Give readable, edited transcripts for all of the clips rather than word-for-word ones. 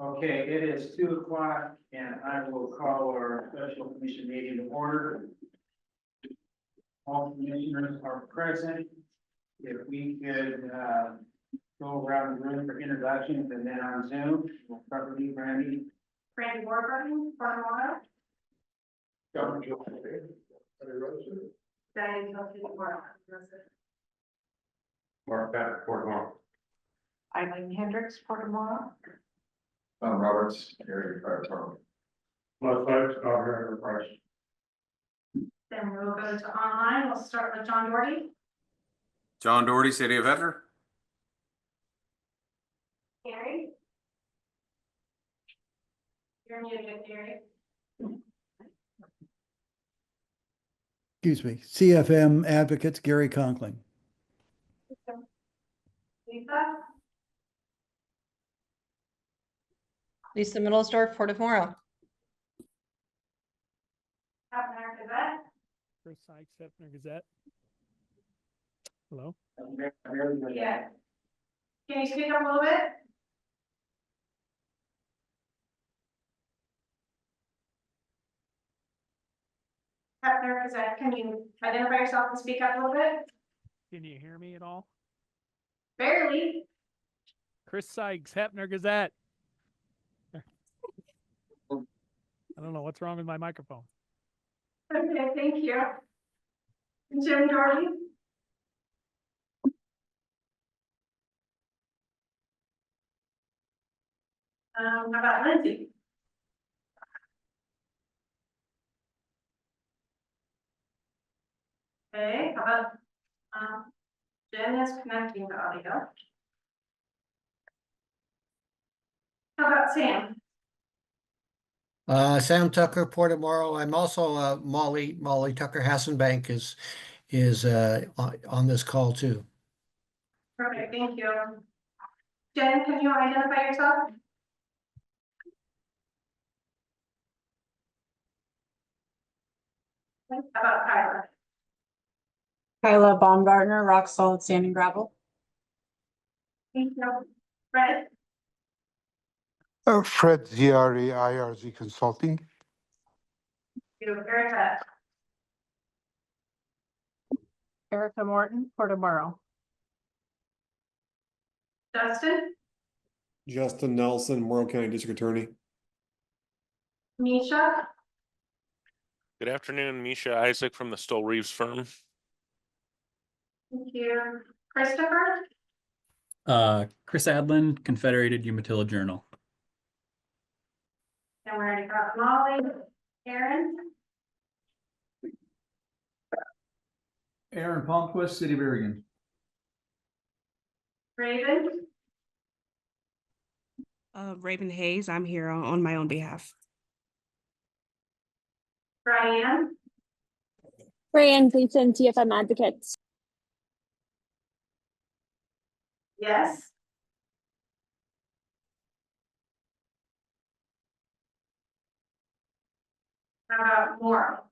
Okay, it is 2 o'clock and I will call our special commission meeting to order. All commissioners are present. If we could, go around the room for introductions and then on Zoom, we'll start with you, Brandy. Brandy Warburton, Morrow. Go. Diane Kelsey, Morrow. Mark Patrick, Fort Morrow. Eileen Hendricks, Morrow. Roberts, area fire department. Most folks are here in price. Then we'll go to online. We'll start with John Doherty. John Doherty, City of Ventnor. Gary. You're muted, Gary. Excuse me, CFM Advocates, Gary Conkling. Lisa. Lisa Middlesdorf, Port of Morrow. Captain Gazette. Chris Sykes, Hefner Gazette. Hello. Yeah. Can you speak up a little bit? Captain Gazette, can you identify yourself and speak up a little bit? Can you hear me at all? Barely. Chris Sykes, Hefner Gazette. I don't know what's wrong with my microphone. Okay, thank you. Jim Doherty. How about Lindsay? Okay, how about, Jen is connecting the audio. How about Sam? Sam Tucker, Port of Morrow. I'm also Molly Tucker Hassenbank is on this call too. Perfect, thank you. Jen, can you identify yourself? How about Kyla? Kyla Baumgartner, Rock Solid Sand and Gravel. Thank you. Fred? Fred Ziari, IRZ Consulting. You, Erica? Erica Morton, Port of Morrow. Justin? Justin Nelson, Morrow County District Attorney. Misha? Good afternoon, Misha Isaac from the Stoll Reeves firm. Thank you. Christopher? Chris Adlin, Confederated Umatilla Journal. And we already got Molly. Aaron? Aaron Palmquist, City of Oregon. Raven? Raven Hayes, I'm here on my own behalf. Brian? Brian Gleason, TFM Advocates. Yes. How about Morrow?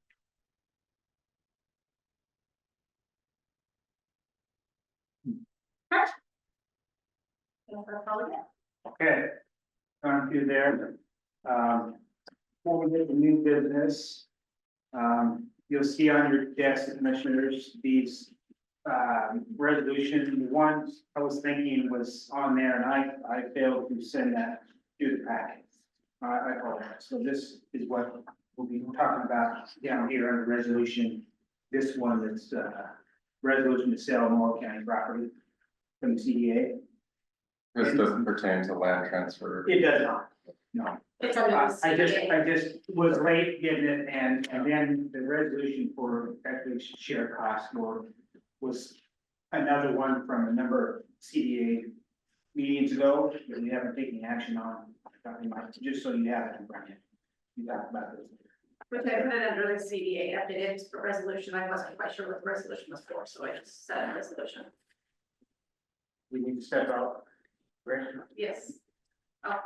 Okay, gone through there. Before we get to new business, you'll see on your desk, commissioners, these resolution. The ones I was thinking was on there, and I failed to send that to the packet. I apologize. So this is what we'll be talking about down here under resolution. This one that's resolution to sell Morrow County property from the CDA. This doesn't pertain to land transfer. It does not, no. It's under the I CDA. just was late getting it, and then the resolution for actually share cost was another one from a number of CDA meetings ago that we haven't taken action on. Just so you have it in front of you. You talked about this. Which I put it under the CDA updated for resolution. I wasn't quite sure what the resolution was for, so I just said a resolution. We need to step out. Right? Yes. Oh,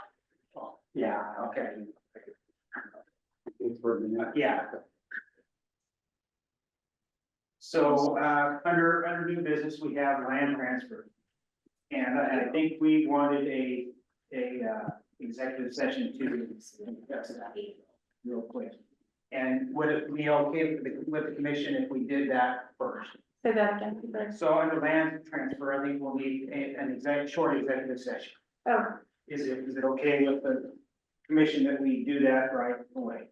Yeah, okay. Yeah. So, under new business, we have land transfer. And I think we wanted a executive session to discuss that real quick. And would it be okay with the commission if we did that first? Say that again, please. So under land transfer, I think we'll need an short executive session. Oh, Is it okay with the commission that we do that right away?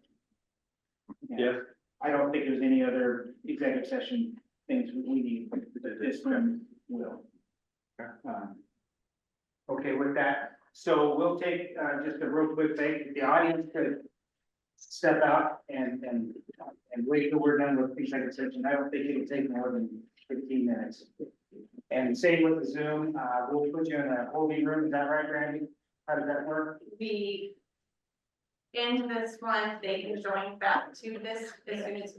Yes. I don't think there's any other executive session things we need, that this one will. Okay, with that, so we'll take, just a real quick break. If the audience could step out and wait till we're done with executive session. I don't think it'll take more than 15 minutes. And same with the Zoom, we'll put you in a holding room, is that right, Randy? How does that work? we end this one, they can join back to this as soon as,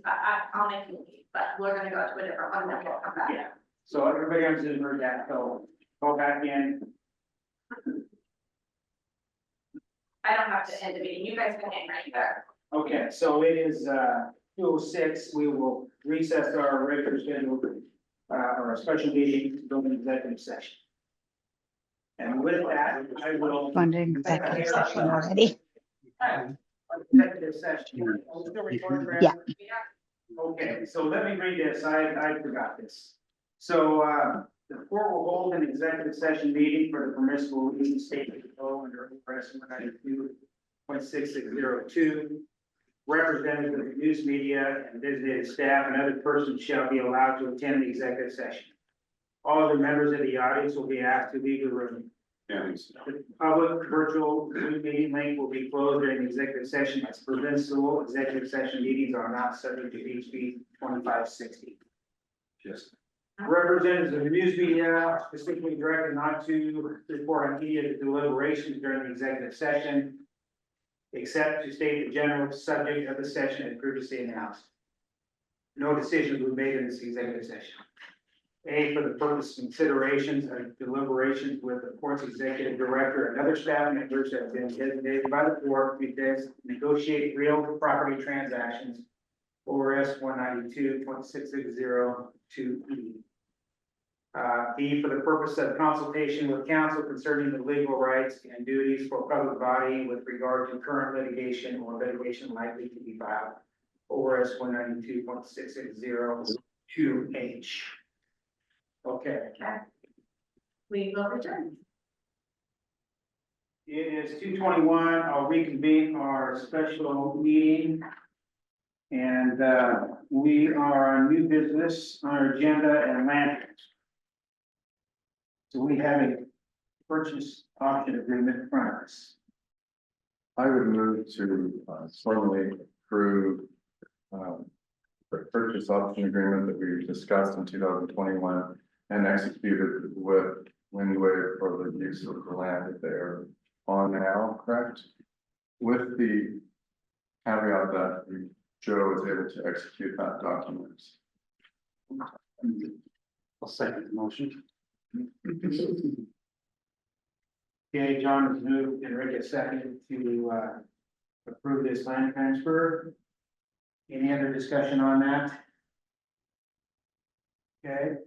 I'll make you leave, but we're gonna go to a different one, then we'll come back. Yeah. So everybody on Zoom heard that, so go back in. I don't have to end the meeting, you guys can hang right there. Okay, so it is 2:06. We will recess our regular scheduled or special meeting to go into executive session. And with that, I will. Funding executive session already. Executive session. Oh, still recording, Brad? Yeah. Okay, so let me read this. I forgot this. So the court will hold an executive session meeting for the permissible reason stated below under ORS 192.6602. Representatives of the news media and designated staff and other persons shall be allowed to attend the executive session. All other members of the audience will be asked to leave the room. The public virtual Zoom meeting link will be closed during the executive session as permissible. Executive session meetings are not subject to HB 2560. Yes. Representatives of the news media specifically directed not to report on media deliberations during the executive session, except to state the general subject of the session as previously announced. No decisions were made in this executive session. A, for the purpose of considerations of deliberations with the court's executive director and other staff members that have been designated by the court to negotiate real property transactions, ORS 192.6602E. B, for the purpose of consultation with counsel concerning the legal rights and duties for public body with regard to current litigation or litigation likely to be filed, ORS 192.6602H. Okay. We will return. It is 2:21. I'll reconvene our special meeting. And we are on new business on our agenda and land. So we have a purchase option agreement in front of us. I would move to formally approve the purchase option agreement that we discussed in 2021 and executed with Windway for the use of the land that they are on now, correct? With the caveat that Joe is able to execute that document. I'll second the motion. Okay, John has moved and Rick has seconded to approve this land transfer. Any other discussion on that? Okay.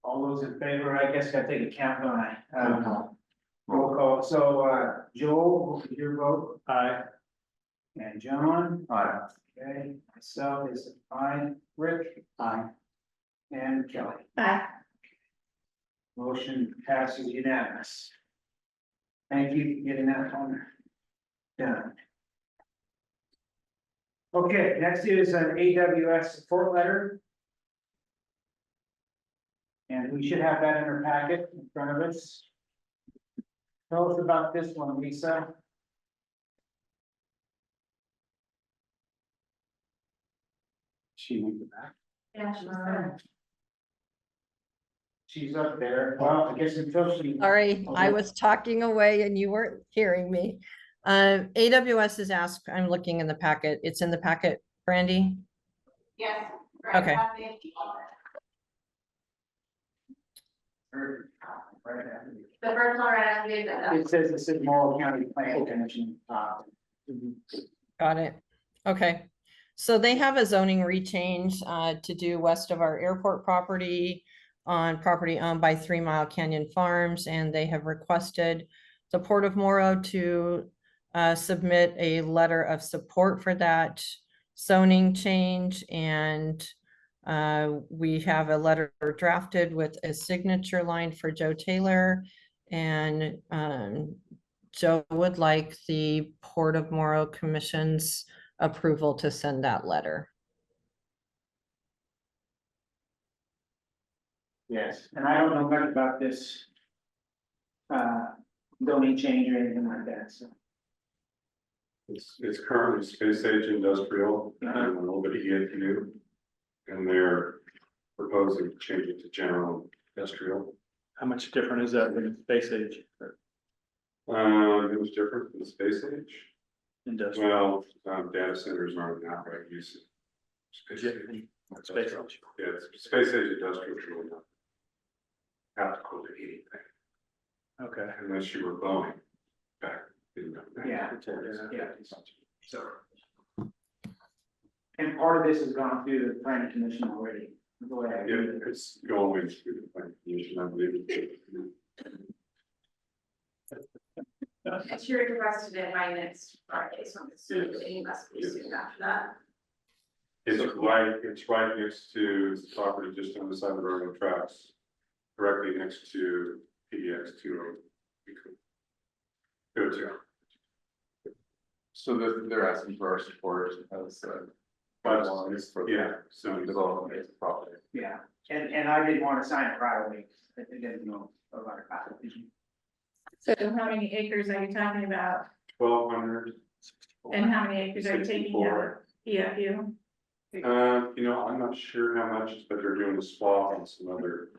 All those in favor, I guess I take a count on it. Roll call. So Joel, what was your vote? Aye. And John? Aye. Okay, myself is aye. Rick? Aye. And Kelly? Bye. Motion passes unanimous. Thank you for getting that one done. Okay, next is an AWS support letter. And we should have that in our packet in front of us. Tell us about this one, Lisa. She went back. Yeah, she's there. She's up there. Well, I guess until she. Sorry, I was talking away and you weren't hearing me. AWS is asked, I'm looking in the packet. It's in the packet, Brandy. Yes. Okay. The first one right after the agenda. It says this is Morrow County Planning Commission. Got it. Okay. So they have a zoning rechange to do west of our airport property on property owned by 3 Mile Canyon Farms, and they have requested the Port of Morrow to submit a letter of support for that zoning change, and we have a letter drafted with a signature line for Joe Taylor, and Joe would like the Port of Morrow Commission's approval to send that letter. Yes, and I don't know much about this zoning change or anything like that, so. It's currently space age industrial and a little bit of EFU. And they're proposing to change it to general industrial. How much different is that than space age? It was different from the space age. Industrial. Well, data centers aren't an outright use. of Space age. Space age. Yeah, it's space age industrial is really not applicable to anything Okay. unless you were Boeing back in the. Yeah. So. And part of this has gone through the planning commission already. The way I read it. It's going through the planning commission, I believe. It's your requested it by next Friday, so it's soon, you must be soon after that. It's right next to the property just on the side of the railroad tracks, directly next to PDX 2. Go to. So they're asking for our support as so development of the property. Yeah, and I didn't want to sign it right away, I didn't know about it. So how many acres are you talking about? 1,200. And how many acres are you taking out? EFU? I'm not sure how much, but they're doing a swap on some other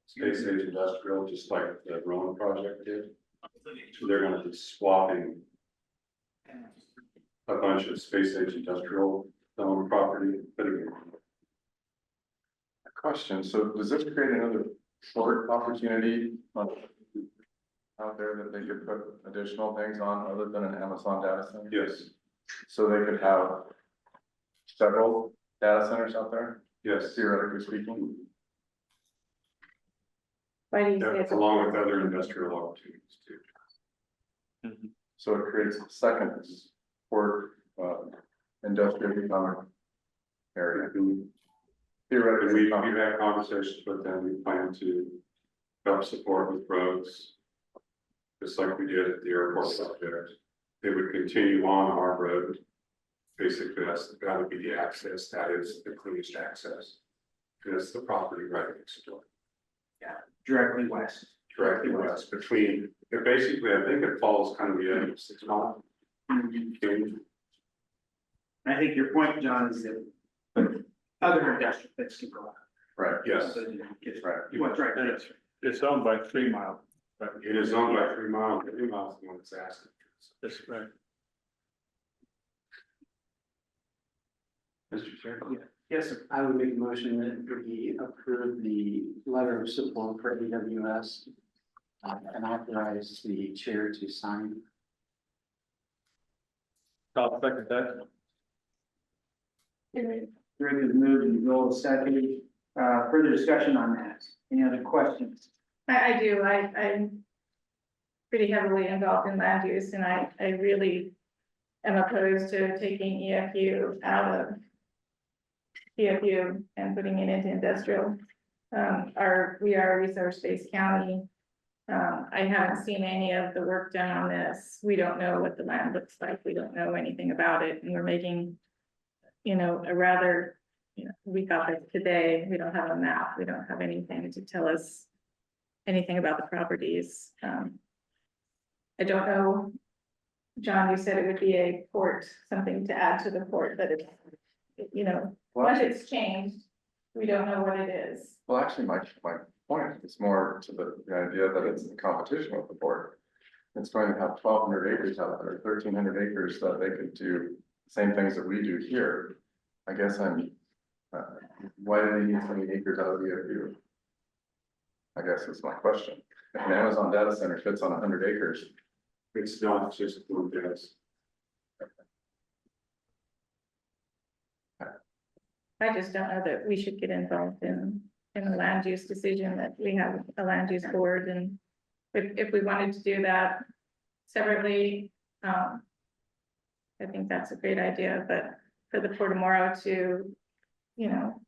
space age industrial, just like the Rowan project did. So they're gonna be swapping a bunch of space age industrial zone property, but again. A question, so does this create another short opportunity out there that they could put additional things on other than an Amazon data center? Yes. So they could have several data centers out there? Yes. Theoretically speaking. Why do you say Yeah, it's along with other industrial opportunities too. So it creates a second port, industrial economic area. Theoretically, we've had conversations with them, we plan to help support with roads. Just like we did at the airport project, they would continue on our road. Basically, that would be the access, that is the cleanest access. That's the property right next door. Yeah, directly west. Directly west between, basically, I think it follows kind of the end of 6 mile. I think your point, John, is that other industrial bits can go out. Right, yes, It's right. what's right there. It's owned by 3 Mile. It is owned by 3 Mile, 3 Miles is the one that's asking. That's right. Mr. Chair? Yes, sir. I would make a motion that we approve the letter of support for AWS and authorize the chair to sign. I'll second that. Greg has moved and Joel is seconded. Further discussion on that? Any other questions? I do, I'm pretty heavily involved in land use, and I really am opposed to taking EFU out of EFU and putting it into industrial. We are a resource-based county. I haven't seen any of the work done on this. We don't know what the land looks like. We don't know anything about it, and we're making, a rather, we got this today. We don't have a map. We don't have anything to tell us anything about the properties. I don't know, John, you said it would be a port, something to add to the port, but it's, once it's changed, we don't know what it is. Well, actually, my point is more to the idea that it's in competition with the port. It's going to have 1,200 acres out there, 1,300 acres that they could do the same things that we do here. I guess why do they need so many acres out of the EFU? I guess that's my question. If an Amazon data center fits on 100 acres, it's not just food gas. I just don't know that we should get involved in a land use decision, that we have a land use board, and if we wanted to do that, separately. I think that's a great idea, but for the Port of Morrow to, you know,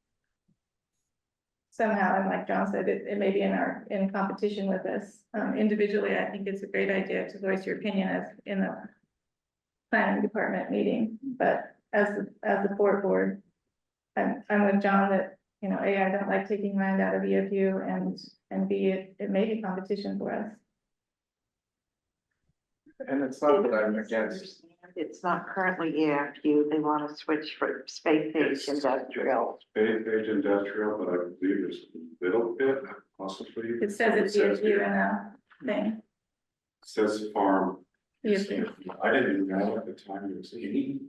somehow, and like John said, it may be in competition with us. Individually, I think it's a great idea to voice your opinion as in the planning department meeting, but as the Port Board, I'm with John that, you know, A, I don't like taking land out of EFU, and B, it may be competition for us. And it's not that I'm against, It's not currently EFU. They want to switch for space age industrial. space age industrial, but I believe it's a little bit possibly. It says it's EFU in a thing. Says farm. EFU. I didn't even know at the time it was 80,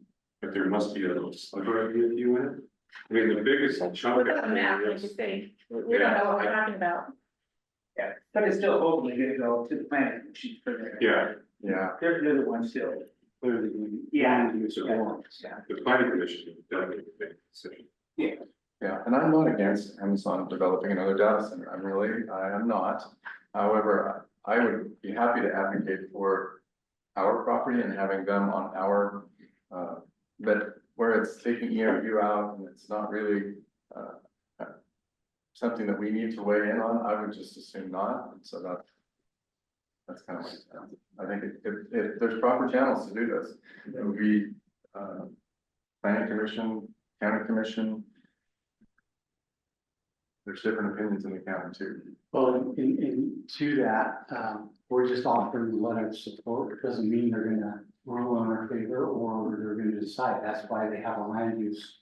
but there must be a little sliver of EFU in it. I mean, the biggest chunk. Without a map, like you say, we don't know what we're talking about. Yeah, but it's still hopefully gonna go to the planning commission for their. Yeah, They're the ones still. Clearly, Yeah. use of warrants. Yeah. the planning commission definitely make a decision. Yeah. Yeah, and I'm not against Amazon developing another data center. I am not. However, I would be happy to advocate for our property and having them on our, but where it's taking EFU out and it's not really, something that we need to weigh in on, I would just assume not. And so that's kind of my stance. I think if there's proper channels to do this, it would be, planning commission, county commission. There's different opinions in the county too. Well, to that, we're just offering a letter of support. It doesn't mean they're gonna rule in our favor or they're gonna decide. That's why they have a land use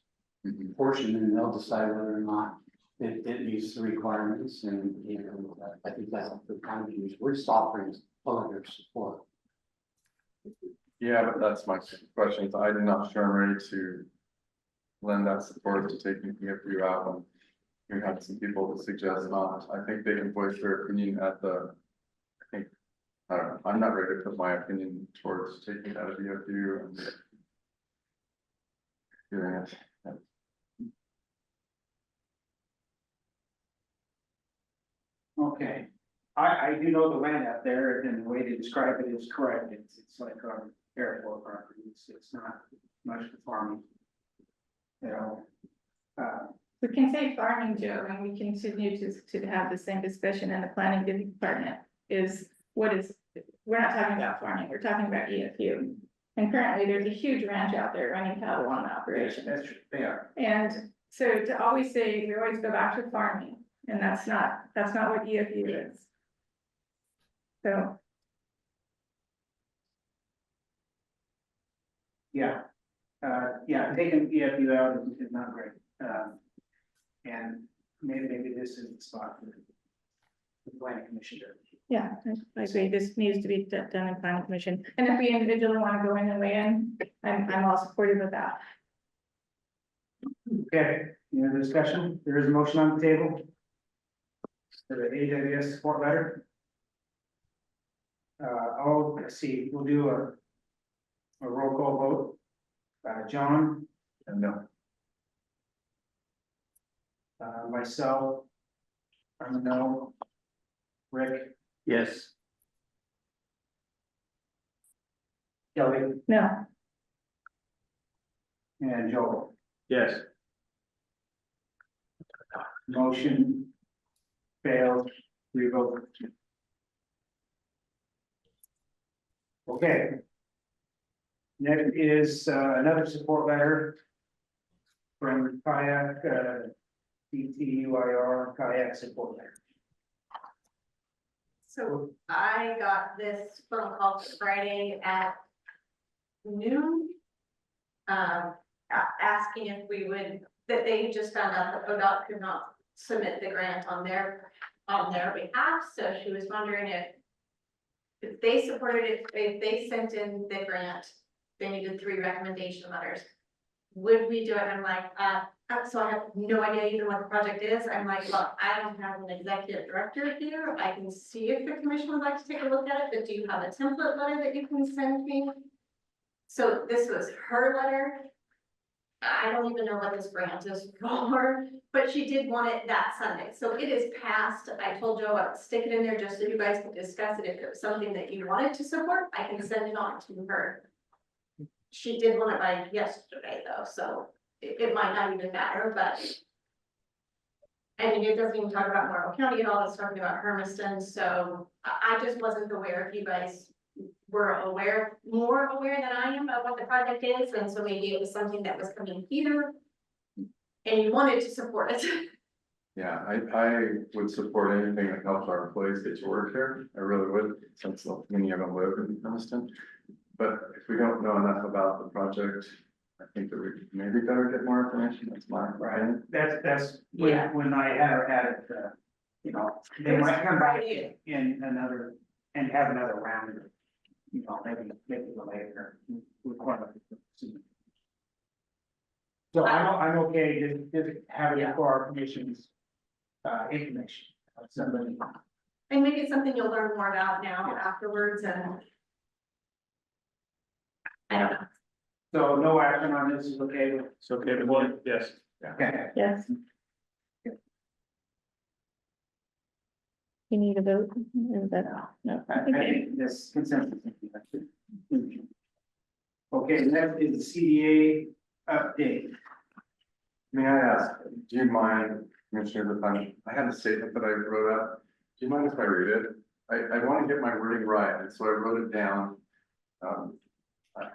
portion, and they'll decide whether or not it meets the requirements. And, you know, I think that's the kind of use. We're just offering a letter of support. Yeah, but that's my question. I'm not sure I'm ready to lend that support to taking EFU out. And we had some people that suggest not. I think they can voice their opinion at the, I don't know, I'm not ready to put my opinion towards taking it out of EFU and doing it. Okay, I do know the land out there, and the way they describe it is correct. It's like our airport property. It's not much for farming. You know, We can say farming, Joe, and we continue to have the same discussion in the planning department we're not talking about farming, we're talking about EFU. And currently there's a huge ranch out there running cattle on the operation. that's true, they are. And so to always say, we always go back to farming, and that's not what EFU is. So, Yeah, taking EFU out is not great. And maybe this is the spot for the planning commission. yeah, I agree, this needs to be done in planning commission, and if we individually want to go in and weigh in, I'm all supportive of that. Okay, any other discussion? There is a motion on the table for the AWS support letter. Let's see, we'll do a roll call vote. John? No. Myself? I'm a no. Rick? Yes. Kelly? No, And Joel? Yes. Motion failed, revote. Okay. Next is another support letter from Kayak, DTUIR Kayak support letter. So I got this phone call Friday at noon. Asking if we would, that they just found out that ODOT could not submit the grant on their behalf, so she was wondering if they supported it, if they sent in the grant, they needed 3 recommendation letters. Would we do it? I'm like, so I have no idea even what the project is. I'm like, look, I don't have an executive director here. I can see if the commission would like to take a look at it, but do you have a template letter that you can send me? So this was her letter. I don't even know what this grant is for, but she did want it that Sunday, so it is passed. I told Joe I'd stick it in there just so you guys can discuss it. If it was something that you wanted to support, I can send it on to her. She did want it by yesterday though, so it might not even matter, but. I mean, it doesn't even talk about Morrow County at all, it's talking about Hermiston, so I just wasn't aware if you guys were more aware than I am of what the project is, and so maybe it was something that was coming here. And you wanted to support it. Yeah, I would support anything that helps our employees get to work here. I really would, since so many of them live in Princeton. But if we don't know enough about the project, I think that we maybe better get more information. That's my opinion. That's Yeah. when I had it, you know, they might come back in another, and have another round. You know, maybe later. So I'm okay just having it for our commission's information. Somebody. And maybe it's something you'll learn more about now afterwards, and. I don't know. So no action on this is okay with? It's okay with me, yes. Okay. Yes. You need a vote? Is that, no, I okay. think this consensus. Okay, next is the CDA update. May I ask, do you mind, Commissioner, I had a statement that I wrote up. Do you mind if I read it? I want to get my wording right, and so I wrote it down.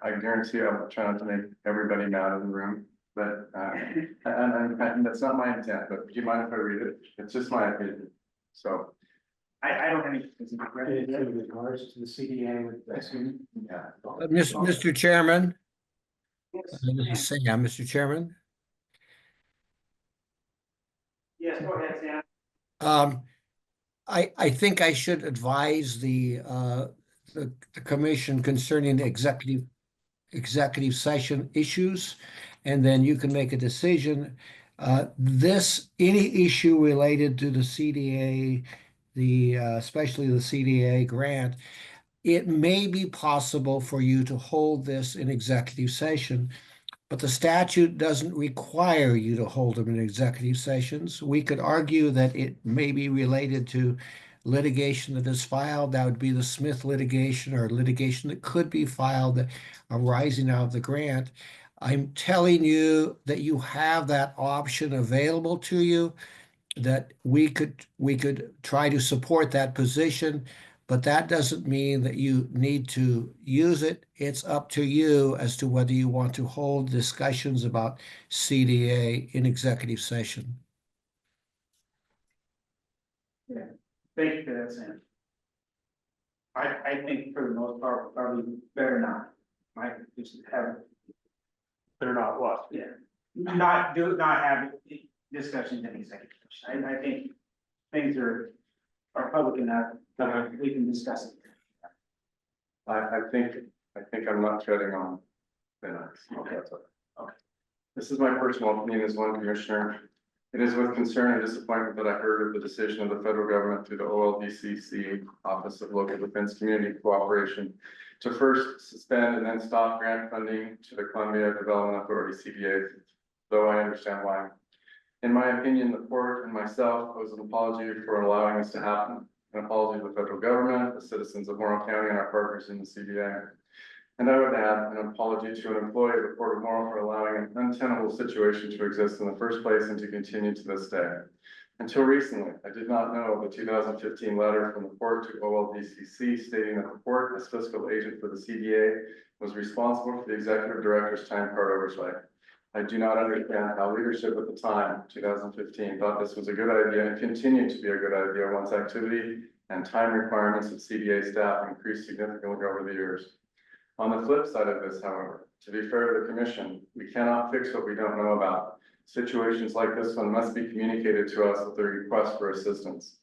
I guarantee I'll try not to make everybody mad in the room, but, and that's not my intent, but do you mind if I read it? It's just my opinion, so. I don't have any specific. In regards to the CDA, I assume. Yeah. Mr. Chairman, Yes, this is Sam, Mr. Chairman. yes, go ahead, Sam. I think I should advise the commission concerning the executive session issues, and then you can make a decision. Any issue related to the CDA, especially the CDA grant, it may be possible for you to hold this in executive session, but the statute doesn't require you to hold them in executive sessions. We could argue that it may be related to litigation that is filed. That would be the Smith litigation or litigation that could be filed arising out of the grant. I'm telling you that you have that option available to you, that we could try to support that position, but that doesn't mean that you need to use it. It's up to you as to whether you want to hold discussions about CDA in executive session. Yeah, thank you for that, Sam. I think for the most part, probably better not. Might just have, They're not what? yeah, not have discussions in executive session. I think things are public enough, we can discuss it. I think I'm not treading on thin ice. Okay. This is my personal opinion as one commissioner. It is with concern and disappointment that I heard of the decision of the federal government through the OLDCC, Office of Local Defense Community Cooperation, to first suspend and then stop grant funding to the Columbia Development Authority CDA, though I understand why. In my opinion, the court and myself owes an apology for allowing this to happen. An apology to the federal government, the citizens of Morrow County, and our partners in the CDA. And I would add an apology to an employee of the Port of Morrow for allowing an untenable situation to exist in the first place and to continue to this day. Until recently, I did not know of the 2015 letter from the port to OLDCC stating that the port, as fiscal agent for the CDA, was responsible for the executive director's time card oversight. I do not understand how leadership at the time, 2015, thought this was a good idea and continued to be a good idea once activity and time requirements of CDA staff increased significantly over the years. On the flip side of this, however, to be fair to the commission, we cannot fix what we don't know about. Situations like this one must be communicated to us with a request for assistance.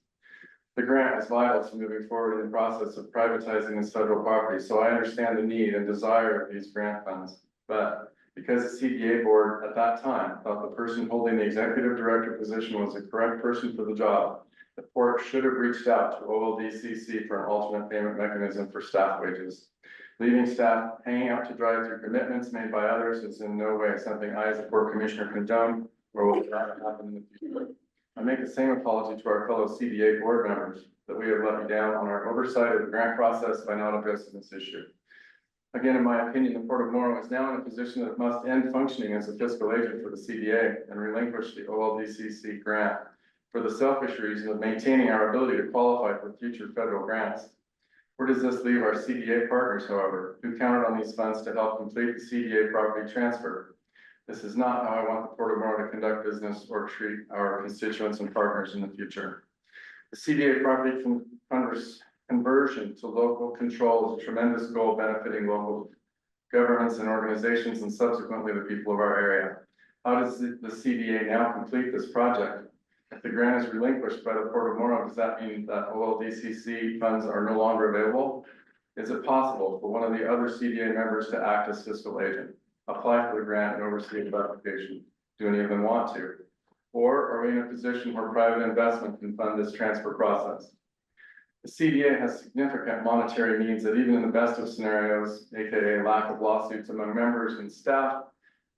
The grant is vital to moving forward in the process of privatizing this federal property, so I understand the need and desire of these grant funds. But because the CDA board at that time thought the person holding the executive director position was the correct person for the job, the port should have reached out to OLDCC for an alternate payment mechanism for staff wages. Leaving staff hanging out to dry through commitments made by others is in no way something I as a Port Commissioner condone or will allow to happen in the future. I make the same apology to our fellow CDA board members that we have let you down on our oversight of the grant process by not addressing this issue. Again, in my opinion, the Port of Morrow is now in a position that it must end functioning as a fiscal agent for the CDA and relinquish the OLDCC grant for the selfish reason of maintaining our ability to qualify for future federal grants. Where does this leave our CDA partners, however, who counted on these funds to help complete the CDA property transfer? This is not how I want the Port of Morrow to conduct business or treat our constituents and partners in the future. The CDA property conversion to local control is a tremendous goal benefiting local governments and organizations and subsequently the people of our area. How does the CDA now complete this project? If the grant is relinquished by the Port of Morrow, does that mean that OLDCC funds are no longer available? Is it possible for one of the other CDA members to act as fiscal agent, apply for the grant and oversee the application? Do any of them want to? Or are we in a position where private investment can fund this transfer process? The CDA has significant monetary needs that even in the best of scenarios, aka lack of lawsuits among members and staff,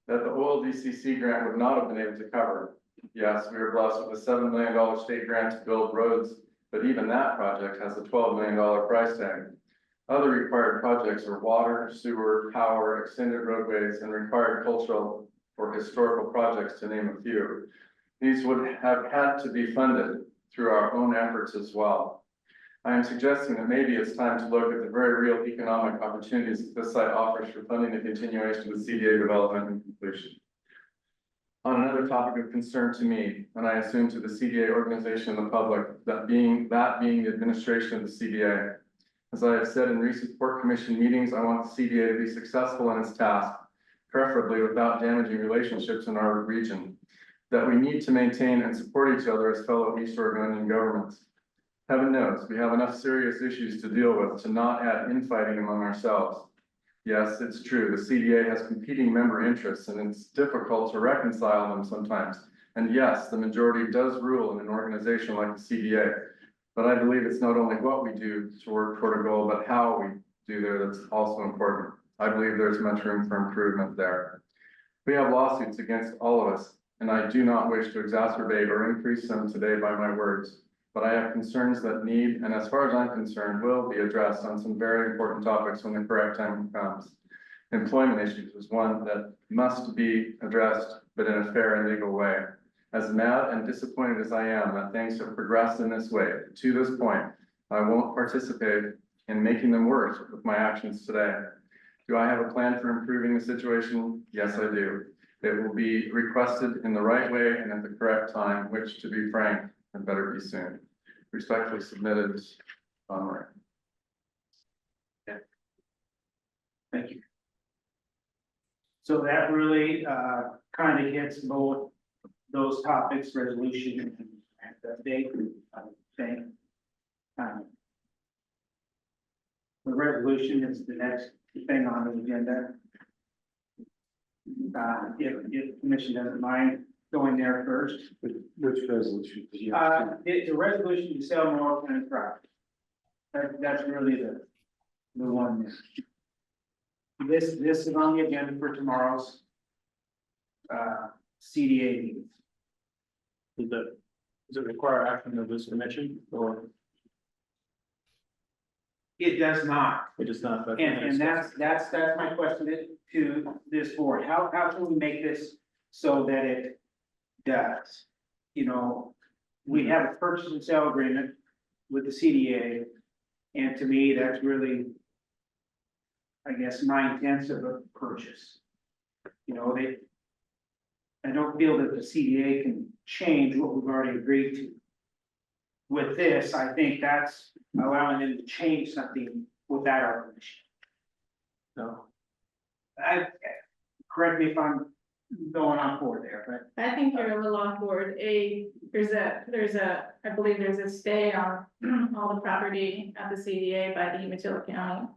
that the OLDCC grant would not have been able to cover. Yes, we are blessed with a $7 million state grant to build roads, but even that project has a $12 million price tag. Other required projects are water, sewer, power, extended roadways, and required cultural or historical projects, to name a few. These would have had to be funded through our own efforts as well. I am suggesting that maybe it's time to look at the very real economic opportunities that this site offers for funding the continuation of the CDA development and completion. On another topic of concern to me, and I assume to the CDA organization and the public, that being the administration of the CDA. As I have said in recent Port Commission meetings, I want the CDA to be successful in its task, preferably without damaging relationships in our region, that we need to maintain and support each other as fellow East Oregonian governments. Heaven knows, we have enough serious issues to deal with to not add infighting among ourselves. Yes, it's true, the CDA has competing member interests and it's difficult to reconcile them sometimes. And yes, the majority does rule in an organization like the CDA. But I believe it's not only what we do to work toward a goal, but how we do there that's also important. I believe there's much room for improvement there. We have lawsuits against all of us, and I do not wish to exacerbate or increase them today by my words. But I have concerns that need, and as far as I'm concerned, will be addressed on some very important topics when the correct time comes. Employment issues is one that must be addressed, but in a fair and legal way. As mad and disappointed as I am that things have progressed in this way to this point, I won't participate in making them worse with my actions today. Do I have a plan for improving the situation? Yes, I do. It will be requested in the right way and at the correct time, which, to be frank, had better be soon. Respectfully submitted, Morrow. Thank you. So that really kind of hits both those topics, resolution and update, I think. The resolution is the next thing on the agenda. If the commission doesn't mind going there first. Which resolution? The resolution to sell Morrow County property. That's really the one. This is on the agenda for tomorrow's CDA meeting. Does it require action of this commission or? It does not. It does not. And that's my question to this board. How can we make this so that it does? You know, we have a purchase and sale agreement with the CDA. And to me, that's really, I guess, 9/10 of a purchase. You know, I don't feel that the CDA can change what we've already agreed to. With this, I think that's allowing them to change something without our permission. So, correct me if I'm going on board there, but. I think you're a little on board. I believe there's a stay on all the property at the CDA by the Umatilla County.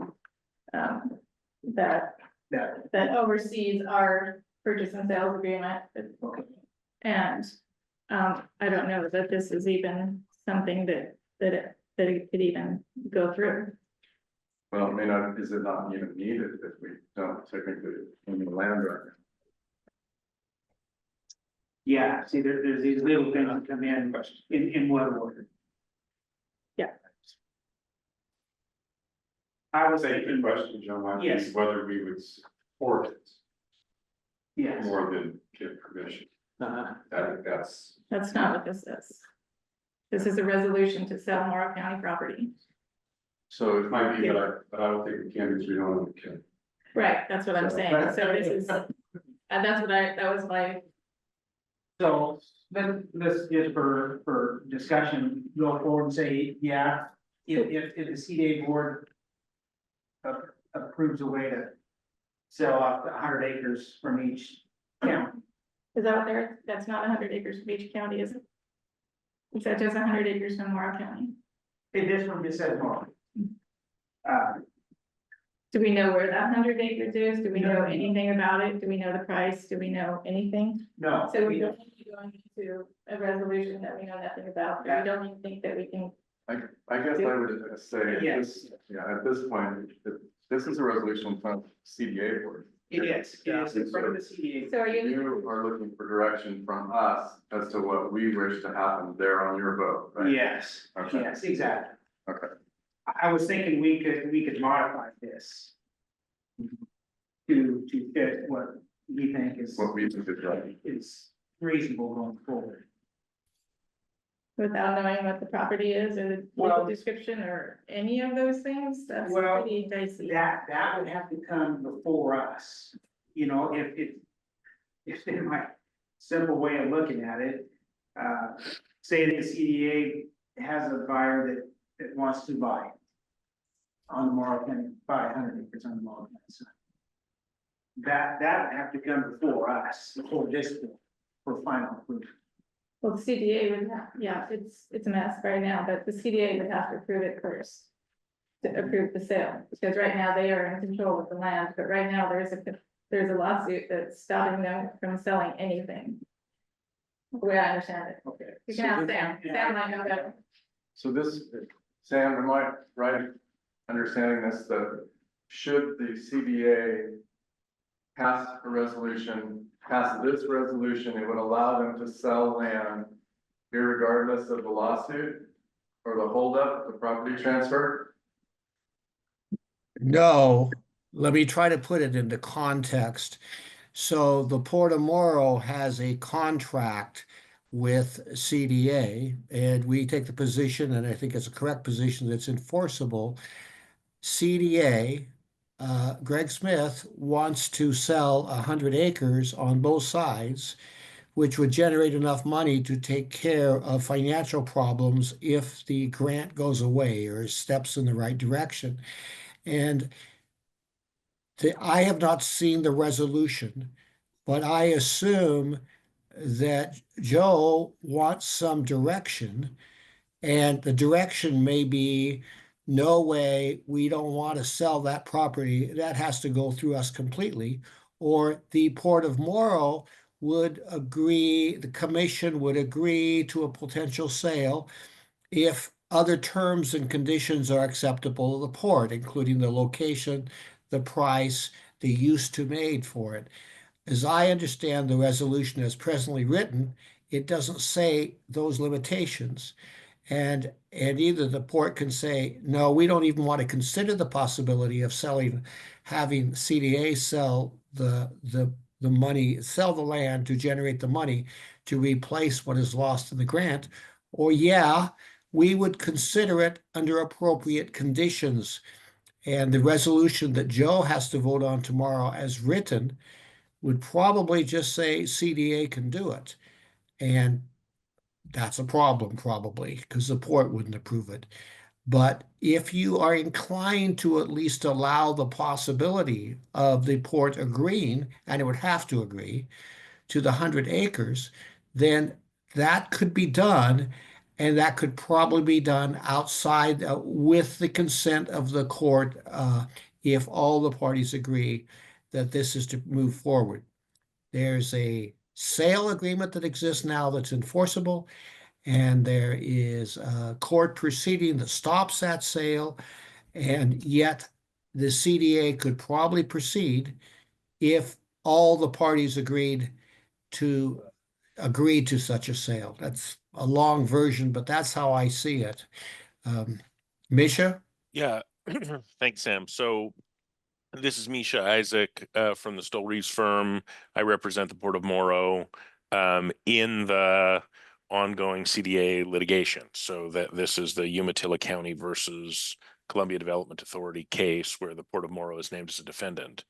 That oversees our purchase and sales agreement. And I don't know that this is even something that it could even go through. Well, it may not, is it not even needed if we don't technically own the land right now? Yeah, see, there's these little things that come in what order. Yeah. I was Say the thinking, question, Joe, might be Yes. whether we would support it yes. more than give permission. Uh-huh. That's. That's not what this is. This is a resolution to sell Morrow County property. So it might be, Yeah. but I don't think we can because we don't own the kid. Right, that's what I'm So- saying. So this is, and that's what that was my, So let's just for discussion, go forward and say, yeah, if the CDA board approves a way to sell off 100 acres from each county. is that what there, that's not 100 acres from each county, is it? Is that just 100 acres from Morrow County? This one just says more. Do we know where that 100 acres is? Do we know anything about it? Do we know the price? Do we know anything? No. So we're going into a resolution that we know nothing about, but we don't even think that we can. I guess I would say, Yes. at this point, this is a resolution from CDA board. It is in front of the CDA. So are you, You are looking for direction from us as to what we wish to happen there on your vote, right? Yes, Okay. yes, exactly. Okay. I was thinking we could modify this to fit what we think is What we think is right. reasonable going forward. without knowing what the property is or the Well- legal description or any of those things? That's Well, pretty dicey. That would have to come before us, you know, if in my simple way of looking at it, say that the CDA has a buyer that wants to buy on the Morrow County, buy 100 acres on the Morrow County side. That would have to come before us, before this board, for final approval. Well, the CDA would have, yeah, it's a mess right now, but the CDA would have to approve it first. To approve the sale, because right now they are in control of the land, but right now there's a lawsuit that's stopping them from selling anything. The way I understand it. Okay. You can ask Sam, Sam might know better. So this, Sam, am I right understanding this, that should the CBA pass a resolution, pass this resolution, it would allow them to sell land irregardless of the lawsuit or the holdup, the property transfer? No, let me try to put it into context. So the Port of Morrow has a contract with CDA, and we take the position, and I think it's a correct position, that's enforceable. CDA, Greg Smith wants to sell 100 acres on both sides, which would generate enough money to take care of financial problems if the grant goes away or steps in the right direction. And I have not seen the resolution, but I assume that Joe wants some direction, and the direction may be, no way, we don't want to sell that property. That has to go through us completely. Or the Port of Morrow would agree, the commission would agree to a potential sale if other terms and conditions are acceptable to the port, including the location, the price, the use to made for it. As I understand the resolution as presently written, it doesn't say those limitations. And either the port can say, no, we don't even want to consider the possibility of having CDA sell the money, sell the land to generate the money to replace what is lost in the grant. Or yeah, we would consider it under appropriate conditions. And the resolution that Joe has to vote on tomorrow as written would probably just say CDA can do it. And that's a problem probably, because the port wouldn't approve it. But if you are inclined to at least allow the possibility of the port agreeing, and it would have to agree, to the 100 acres, then that could be done, and that could probably be done outside with the consent of the court if all the parties agree that this is to move forward. There's a sale agreement that exists now that's enforceable, and there is a court proceeding that stops that sale, and yet the CDA could probably proceed if all the parties to agree to such a sale. That's a long version, but that's how I see it. Misha? Yeah, thanks, Sam. So this is Misha Isaac from the Stoll Reeves firm. I represent the Port of Morrow in the ongoing CDA litigation. So that this is the Umatilla County versus Columbia Development Authority case where the Port of Morrow is named as a defendant.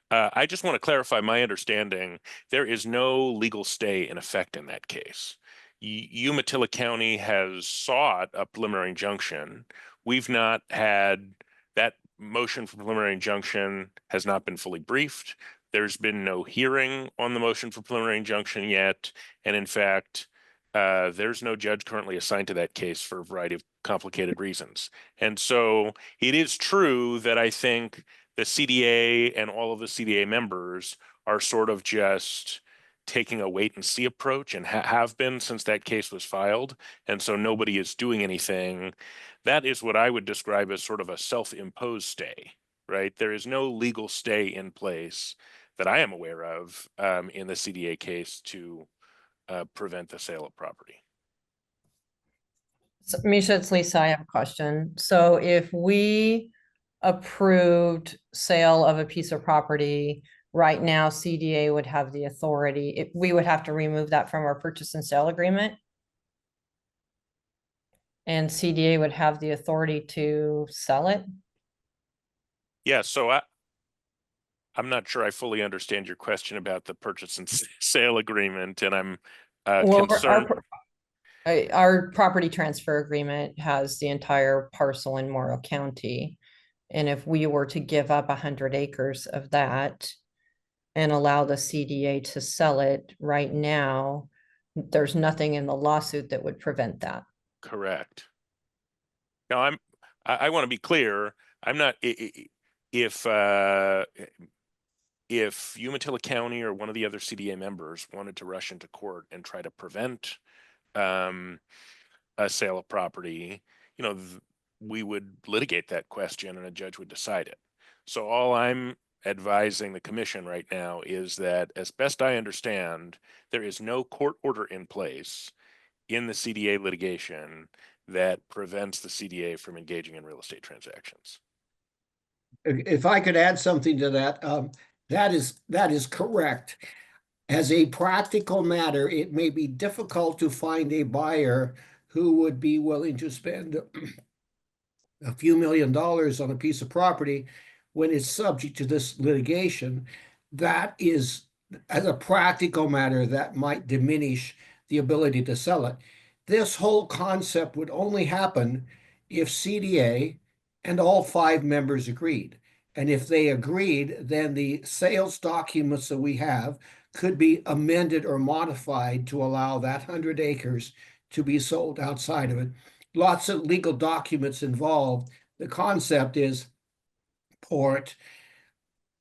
I just want to clarify my understanding. There is no legal stay in effect in that case. Umatilla County has sought a preliminary injunction. We've not had that motion for preliminary injunction has not been fully briefed. There's been no hearing on the motion for preliminary injunction yet. And in fact, there's no judge currently assigned to that case for a variety of complicated reasons. And so it is true that I think the CDA and all of the CDA members are sort of just taking a wait and see approach and have been since that case was filed. And so nobody is doing anything. That is what I would describe as sort of a self-imposed stay, right? There is no legal stay in place that I am aware of in the CDA case to prevent the sale of property. So, Misha, it's Lisa. I have a question. So if we approved sale of a piece of property right now, CDA would have the authority. We would have to remove that from our purchase and sale agreement. And CDA would have the authority to sell it. Yeah, so I'm not sure I fully understand your question about the purchase and sale agreement, and I'm concerned. Our property transfer agreement has the entire parcel in Morrow County. And if we were to give up 100 acres of that and allow the CDA to sell it right now, there's nothing in the lawsuit that would prevent that. Correct. Now I want to be clear. I'm not if Umatilla County or one of the other CDA members wanted to rush into court and try to prevent a sale of property, we would litigate that question and a judge would decide it. So all I'm advising the commission right now is that, as best I understand, there is no court order in place in the CDA litigation that prevents the CDA from engaging in real estate transactions. If I could add something to that, that is correct. As a practical matter, it may be difficult to find a buyer who would be willing to spend a few $1 million on a piece of property when it's subject to this litigation. That is, as a practical matter, that might diminish the ability to sell it. This whole concept would only happen if CDA and all 5 members agreed. And if they agreed, then the sales documents that we have could be amended or modified to allow that 100 acres to be sold outside of it. Lots of legal documents involved. The concept is, Port,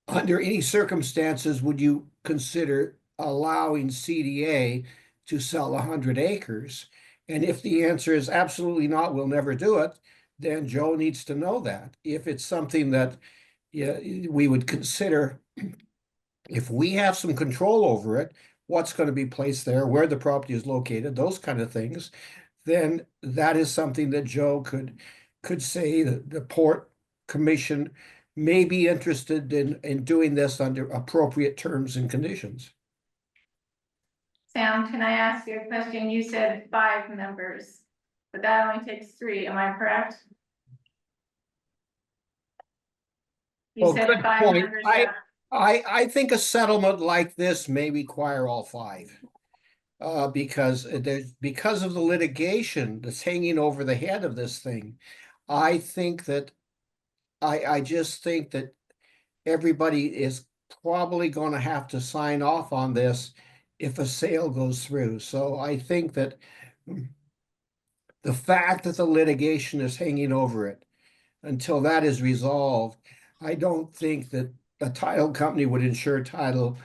under any circumstances would you consider allowing CDA to sell 100 acres? And if the answer is absolutely not, we'll never do it, then Joe needs to know that. If it's something that we would consider, if we have some control over it, what's going to be placed there, where the property is located, those kind of things, then that is something that Joe could say that the Port Commission may be interested in doing this under appropriate terms and conditions. Sam, can I ask you a question? You said 5 members, but that only takes 3. Am I correct? You said Good 5 point. members. I think a settlement like this may require all 5. Because of the litigation that's hanging over the head of this thing. I just think that everybody is probably going to have to sign off on this if a sale goes through. So I think that the fact that the litigation is hanging over it until that is resolved, I don't think that a title company would insure title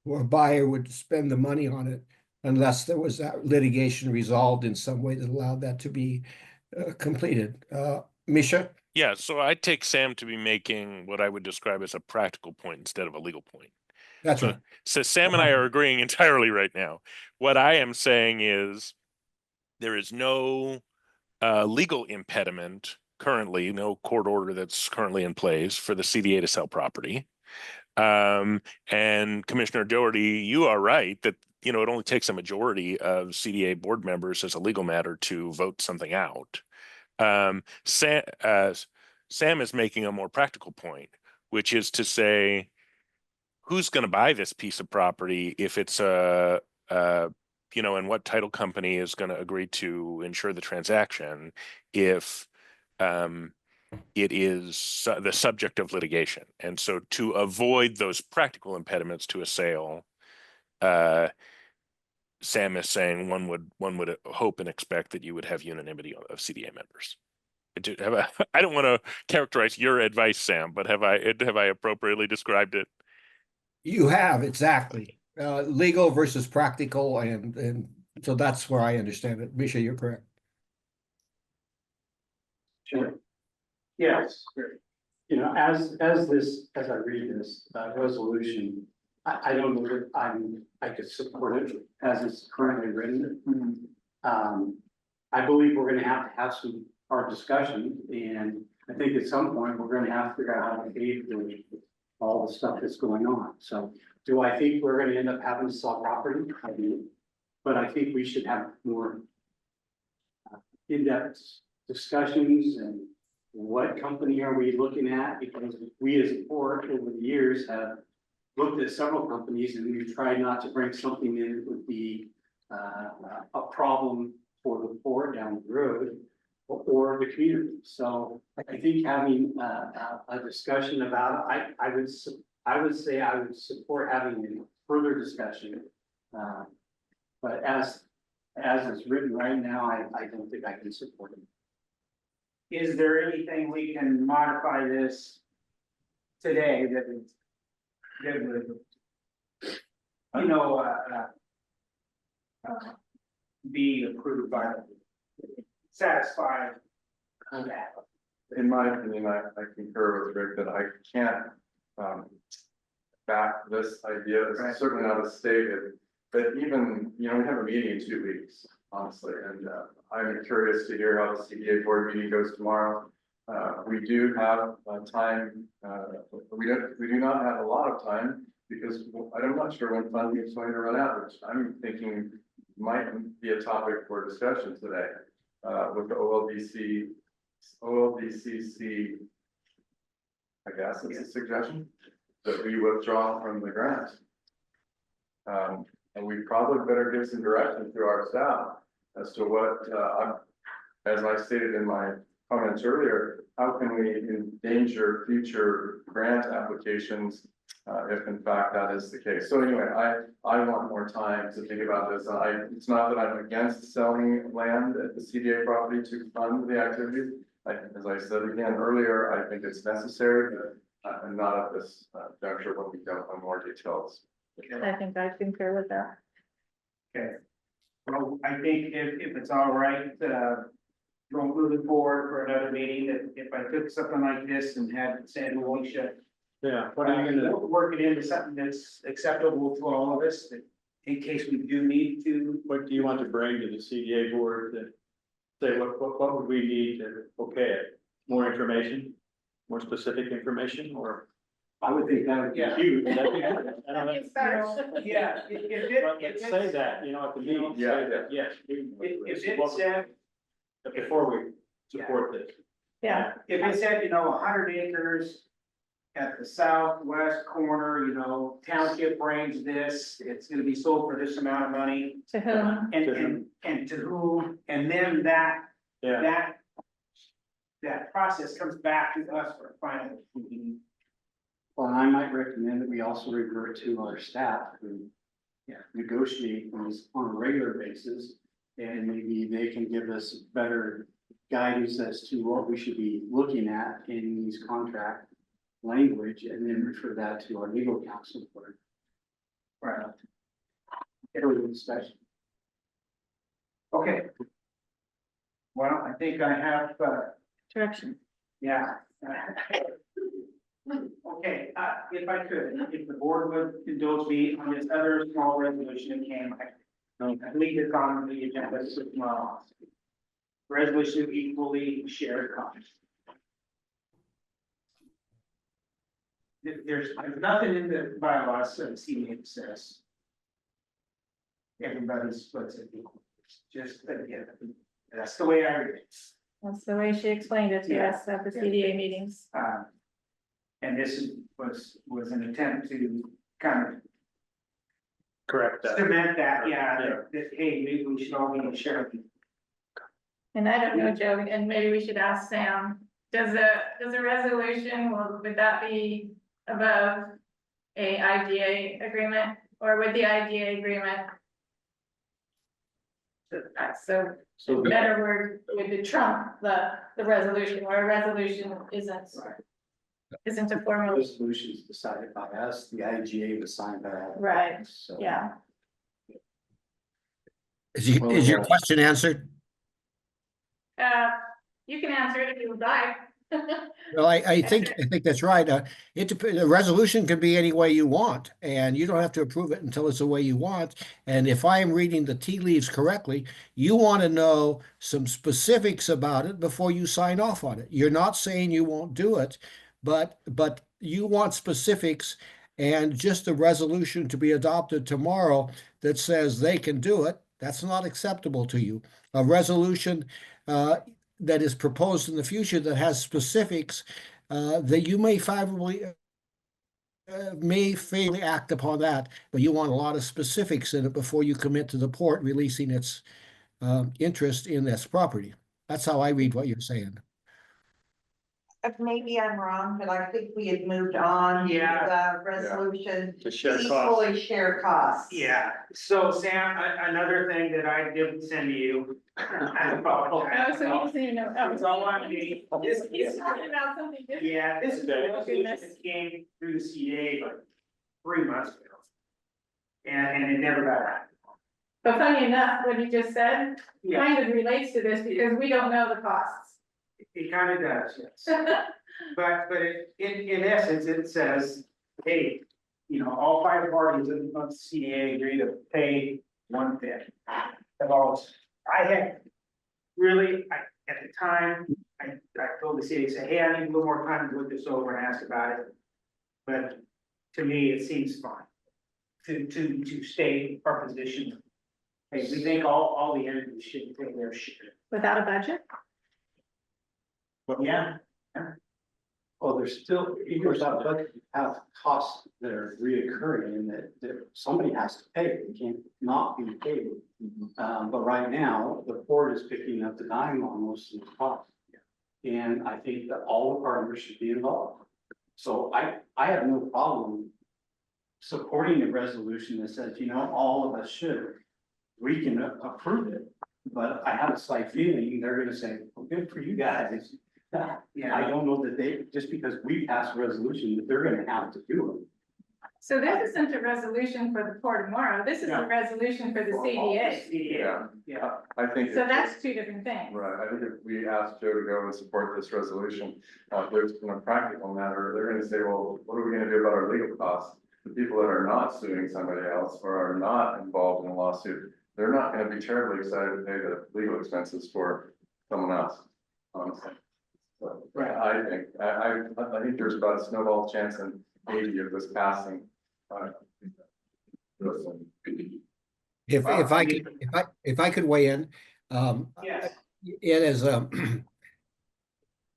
or a buyer would spend the money on it unless there was that litigation resolved in some way that allowed that to be completed. Misha? Yeah, so I take Sam to be making what I would describe as a practical point instead of a legal point. That's So, right. so Sam and I are agreeing entirely right now. What I am saying is there is no legal impediment currently, no court order that's currently in place for the CDA to sell property. And Commissioner Doherty, you are right that, you know, it only takes a majority of CDA board members as a legal matter to vote something out. Sam is making a more practical point, which is to say, who's going to buy this piece of property if it's you know, and what title company is going to agree to insure the transaction if it is the subject of litigation. And so to avoid those practical impediments to a sale, Sam is saying one would hope and expect that you would have unanimity of CDA members. I don't want to characterize your advice, Sam, but have I appropriately described it? You have, exactly. Legal versus practical, and so that's where I understand it. Misha, you're correct. Sure. Yes, you know, as I read this, resolution, I don't know that I could support it as it's currently written. I believe we're gonna have some hard discussion, and I think at some point, we're gonna have to figure out how to pay for all the stuff that's going on. So do I think we're gonna end up having to sell property? I do. But I think we should have more in-depth discussions and what company are we looking at? Because we as a board over the years have looked at several companies and we've tried not to bring something in that would be a problem for the board down the road or the community. So I think having a discussion about it, I would say I would support having a further discussion. But as it's written right now, I don't think I can support it. Is there anything we can modify this today that would, you know, be approved by, satisfy that? In my opinion, I concur with Rick that I can't back this idea. This is certainly not as stated, but even, you know, we have a meeting in 2 weeks, honestly, and I'm curious to hear how the CDA board meeting goes tomorrow. We do have time. We do not have a lot of time because I'm not sure when funding is going to run out, which I'm thinking might be a topic for discussion today with the OLDCC. I guess it's a suggestion that we withdraw from the grant. And we probably better give some direction to our staff as to what, as I stated in my comments earlier, how can we endanger future grant applications if in fact that is the case. So anyway, I want more time to think about this. It's not that I'm against selling land at the CDA property to fund the activities. As I said again earlier, I think it's necessary, and not at this juncture when we don't have more details. I think I concur with that. Okay. Well, I think if it's all right, moving forward for another meeting, that if I took something like this and had San Lucia. Yeah, what are you gonna, Work it into something that's acceptable to all of us, that in case we do need to. what do you want to bring to the CDA board to say, what would we need to, okay, it? More information, more specific information, or? I would think that would be Yeah. huge. That'd be good. I don't know. Yeah, Let's say that, you know, at the meeting, say Yeah. that, yes. If it said, Before we support this. Yeah, if it said, you know, 100 acres at the southwest corner, you know, township range this, it's gonna be sold for this amount of money. to whom? And to whom, and then that Yeah, that process comes back to us for final. Well, I might recommend that we also revert to our staff who negotiate these on a regular basis. And maybe they can give us better guidance as to what we should be looking at in these contract language, and then refer that to our legal counsel for Right. further discussion. Okay. Well, I think I have, Direction. Yeah. Okay, if I could, if the board would indulge me on this other small resolution that came, I believe it's on the agenda tomorrow. Resolution of equally shared costs. There's nothing in the bylaws that CDA says everybody splits it equally. Just, again, that's the way I read it. That's the way she explained it to us at the CDA meetings. And this was an attempt to kind of Correct that. cement that, that, hey, maybe we should all be in share. And I don't know, Joe, and maybe we should ask Sam, does a resolution, would that be above a IGA agreement? Or would the IGA agreement? So the better word would be trump the resolution, where a resolution isn't a formal. Resolution is decided by us, the IGA was signed by us. Right, So. yeah. Is your question answered? You can answer it if you would like. Well, I think that's right. A resolution can be any way you want, and you don't have to approve it until it's the way you want. And if I am reading the tea leaves correctly, you want to know some specifics about it before you sign off on it. You're not saying you won't do it, but you want specifics, and just a resolution to be adopted tomorrow that says they can do it, that's not acceptable to you. A resolution that is proposed in the future that has specifics that you may favorably act upon that, but you want a lot of specifics in it before you commit to the port releasing its interest in this property. That's how I read what you're saying. Maybe I'm wrong, but I think we had moved on to the resolution To share costs. equally share costs. Yeah, so Sam, another thing that I didn't send you. I apologize. Oh, so you see, no, It's all on me. He's talking about something different. Yeah, this is the Oh, resolution goodness. that came through the CDA like 3 months ago. And it never got out. But funny enough, what you just said Yeah, kind of relates to this because we don't know the costs. it kind of does, yes. But in essence, it says, hey, all 5 parties of the CDA agree to pay 1/5 of all. I had really, at the time, I told the city, say, hey, I need a little more time to look this over and ask about it. But to me, it seems fine to state our position. Hey, we think all the entities should take their share. Without a budget? But yeah. Well, there's still, even without budget, you have costs that are reoccurring and that somebody has to pay. It can't not be paid. But right now, the port is picking up the dime on most of the costs. And I think that all the partners should be involved. So I have no problem supporting a resolution that says, all of us should. We can approve it, but I have a slight feeling they're gonna say, well, good for you guys. I don't know that just because we pass a resolution, that they're gonna have to do it. So this isn't a resolution for the Port of Morrow, this is a resolution for the CDA. Yeah. I think. So that's 2 different things. Right, I think if we ask Joe to go and support this resolution, there's a practical matter, they're gonna say, well, what are we gonna do about our legal costs? The people that are not suing somebody else or are not involved in a lawsuit, they're not gonna be terribly excited to pay the legal expenses for someone else, honestly. So, I think there's about a snowball chance in 80 of this passing. If I could weigh in, Yes. it is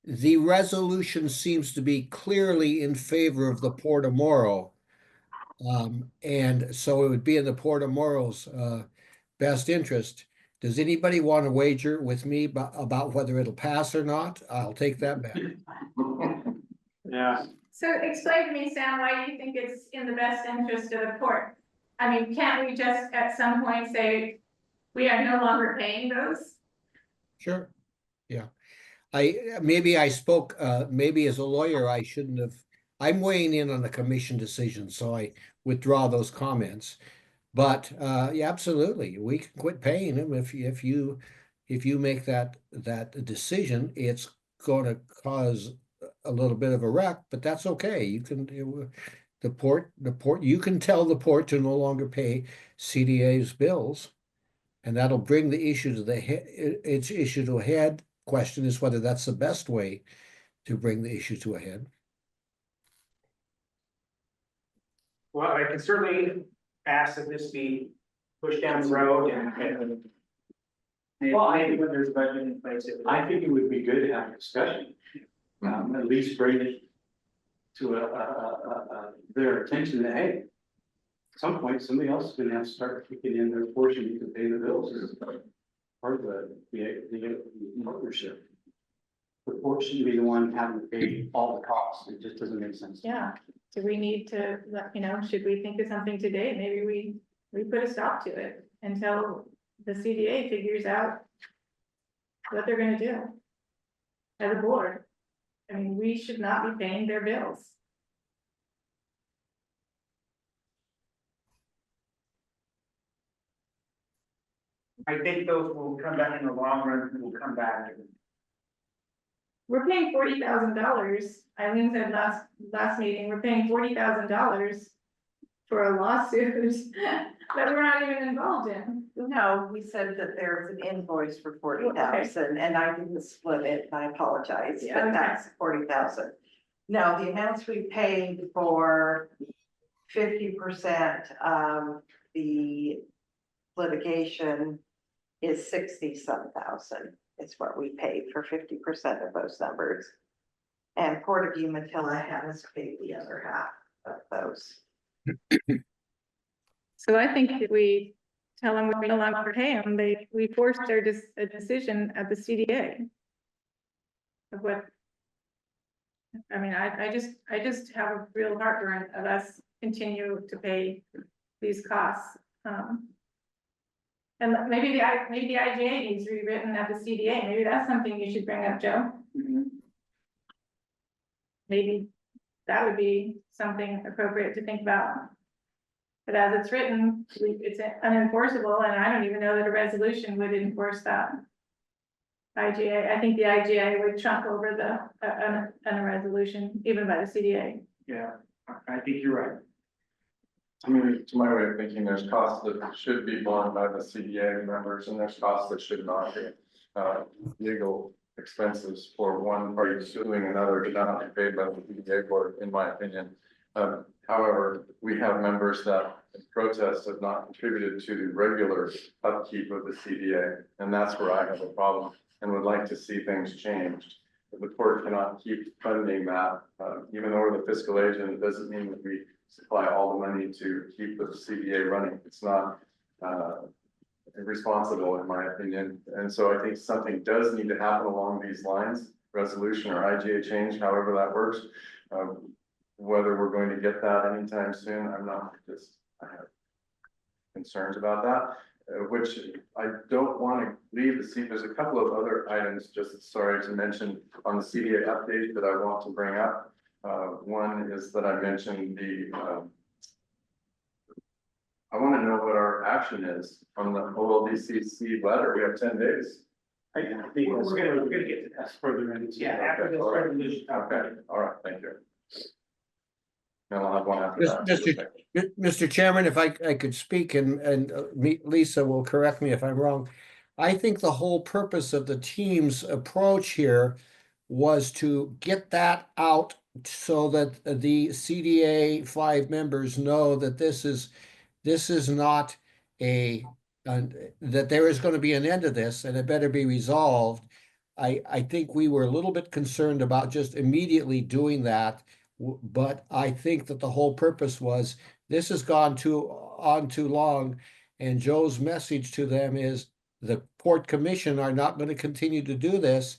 the resolution seems to be clearly in favor of the Port of Morrow. And so it would be in the Port of Morrow's best interest. Does anybody want to wager with me about whether it'll pass or not? I'll take that bet. Yeah. So explain to me, Sam, why you think it's in the best interest of the port? I mean, can't we just at some point say, we are no longer paying those? Sure. Yeah. Maybe I spoke, maybe as a lawyer, I shouldn't have. I'm weighing in on the commission decision, so I withdraw those comments. But yeah, absolutely, we can quit paying them if you make that decision. It's gonna cause a little bit of a wreck, but that's okay. The port, you can tell the port to no longer pay CDA's bills. And that'll bring the issue to the head, its issue to a head. Question is whether that's the best way to bring the issue to a head. Well, I can certainly ask that this be pushed down the road and maybe when there's a budget in place. I think it would be good to have a discussion, at least bring it to their attention that, hey, at some point, somebody else is gonna have to start kicking in their portion to pay the bills as part of the partnership. The port shouldn't be the one having to pay all the costs. It just doesn't make sense. Yeah, do we need to, you know, should we think of something today? Maybe we put a stop to it until the CDA figures out what they're gonna do as a board. I mean, we should not be paying their bills. I think those will come back in the long run, will come back. We're paying $40,000. Eileen said last meeting, we're paying $40,000 for a lawsuit that we're not even involved in. No, we said that there's an invoice for 40,000 and I didn't split it, and I apologize, Yeah, but okay. that's 40,000. Now, the amounts we paid for 50% of the litigation is 60-some thousand. It's what we paid for 50% of those numbers. And Port of Umatilla has paid the other half of those. So I think if we tell them we no longer pay them, we forced a decision at the CDA. Of what. I mean, I just have a real heartburn of us continue to pay these costs. And maybe the IGA needs to be written at the CDA. Maybe that's something you should bring up, Joe. Maybe that would be something appropriate to think about. But as it's written, it's unenforceable, and I don't even know that a resolution would enforce that. IGA, I think the IGA would trump over a resolution, even by the CDA. Yeah, I think you're right. I mean, to my way of thinking, there's costs that should be borne by the CDA members and there's costs that should not be. Legal expenses for one party suing another should not be paid by the CDA board, in my opinion. However, we have members that in protest have not contributed to the regular upkeep of the CDA, and that's where I have a problem and would like to see things changed. The court cannot keep funding that, even though we're the fiscal agent, it doesn't mean that we supply all the money to keep the CDA running. It's not responsible, in my opinion. And so I think something does need to happen along these lines, resolution or IGA change, however that works. Whether we're going to get that anytime soon, I'm not, I have concerns about that, which I don't want to leave the seat. There's a couple of other items, just sorry to mention on the CDA update that I want to bring up. One is that I mentioned I want to know what our action is on the OLDCC letter. We have 10 days. I think we're gonna get to that further in. Yeah, after this resolution. Okay, all right, thank you. And I'll have one after that. Mr. Chairman, if I could speak and Lisa will correct me if I'm wrong. I think the whole purpose of the team's approach here was to get that out so that the CDA 5 members know that this is not that there is going to be an end to this and it better be resolved. I think we were a little bit concerned about just immediately doing that, but I think that the whole purpose was this has gone on too long, and Joe's message to them is the Port Commission are not going to continue to do this,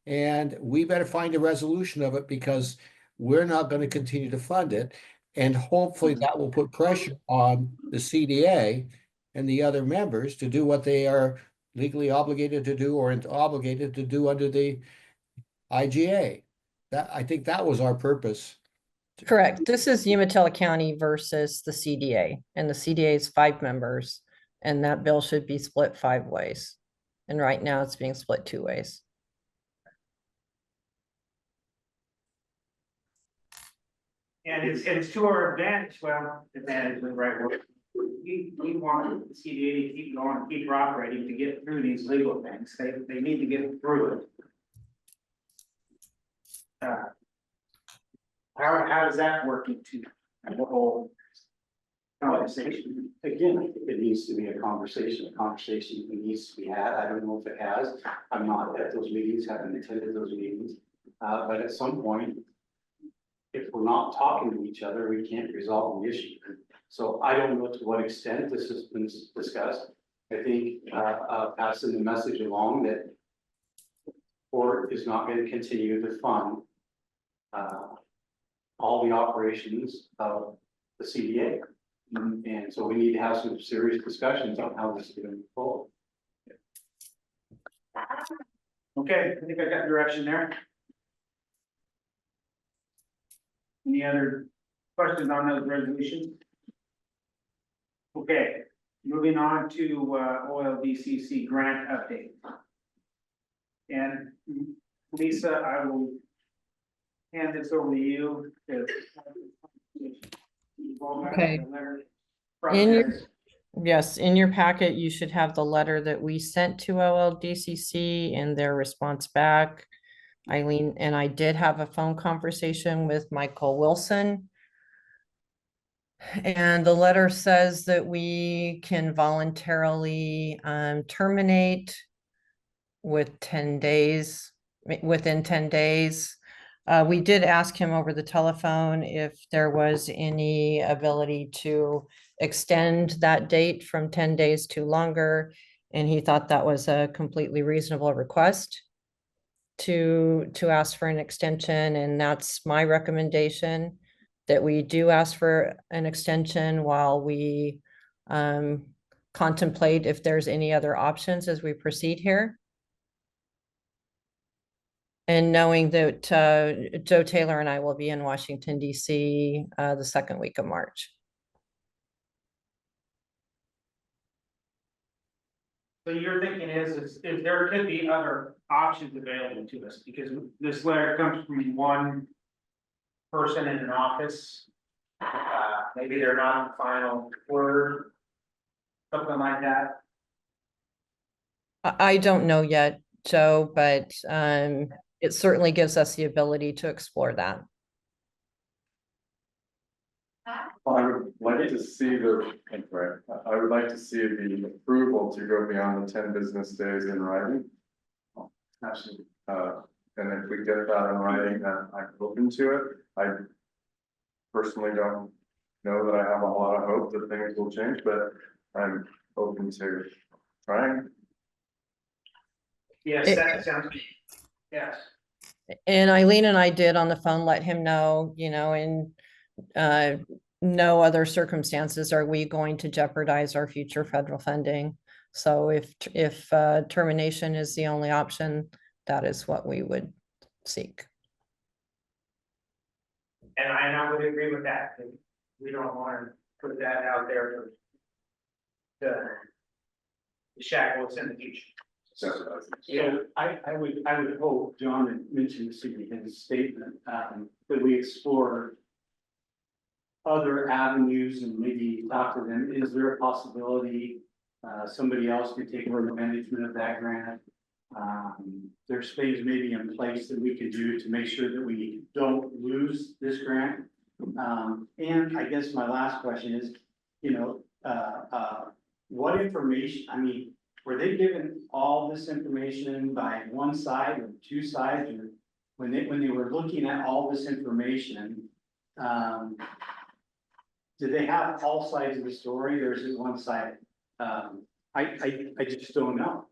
and we better find a resolution of it because we're not going to continue to fund it. And hopefully that will put pressure on the CDA and the other members to do what they are legally obligated to do or obligated to do under the IGA. I think that was our purpose. Correct. This is Umatilla County versus the CDA, and the CDA is 5 members, and that bill should be split 5 ways. And right now it's being split 2 ways. And it's to our advantage, well, advantage is the right word. We want the CDA to keep going, keep operating to get through these legal things. They need to get through it. How does that work into the whole conversation? Again, it needs to be a conversation that needs to be had. I don't know if it has. I'm not at those meetings, haven't attended those meetings. But at some point, if we're not talking to each other, we can't resolve the issue. So I don't know to what extent this has been discussed. I think, passing the message along that Port is not going to continue to fund all the operations of the CDA. And so we need to have some serious discussions on how this is going to move forward. Okay, I think I got direction there. Any other questions on those resolutions? Okay, moving on to OLDCC grant update. And Lisa, I will hand this over to you. Okay. In your, yes, in your packet, you should have the letter that we sent to OLDCC and their response back. Eileen and I did have a phone conversation with Michael Wilson. And the letter says that we can voluntarily terminate with 10 days, within 10 days. We did ask him over the telephone if there was any ability to extend that date from 10 days to longer. And he thought that was a completely reasonable request to ask for an extension. And that's my recommendation, that we do ask for an extension while we contemplate if there's any other options as we proceed here. And knowing that Joe Taylor and I will be in Washington, DC the second week of March. So your thinking is there could be other options available to us, because this letter comes from one person in an office. Maybe they're not the final word, something like that. I don't know yet, Joe, but it certainly gives us the ability to explore that. Well, I would like to see I would like to see the approval to go beyond the 10 business days in writing. Absolutely. And if we get that in writing, then I'm open to it. I personally don't know that I have a lot of hope that things will change, but I'm open to trying. Yes, that sounds good. Yes. And Eileen and I did on the phone let him know, you know, in no other circumstances are we going to jeopardize our future federal funding. So if termination is the only option, that is what we would seek. And I would agree with that. We don't want to put that out there to shackle us in the future. So I would hope, John had mentioned this in his statement, that we explore other avenues and maybe talk to them. Is there a possibility somebody else could take over the management of that grant? There's things maybe in place that we could do to make sure that we don't lose this grant. And I guess my last question is, you know, what information, I mean, were they given all this information by one side or two sides, or when they were looking at all this information, did they have all sides of the story, or is it one side? I just don't know.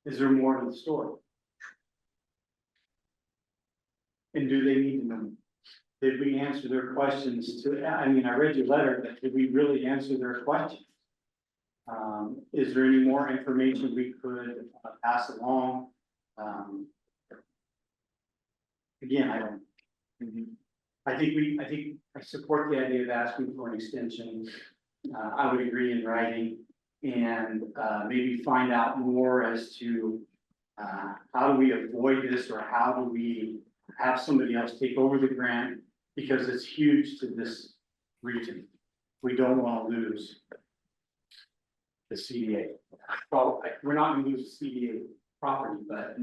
Is there more to the story? And do they need to know? Did we answer their questions I mean, I read your letter, but did we really answer their questions? Is there any more information we could pass along? Again, I think I support the idea of asking for an extension. I would agree in writing and maybe find out more as to how do we avoid this, or how do we have somebody else take over the grant because it's huge to this region. We don't want to lose the CDA. Well, we're not gonna lose the CDA property, but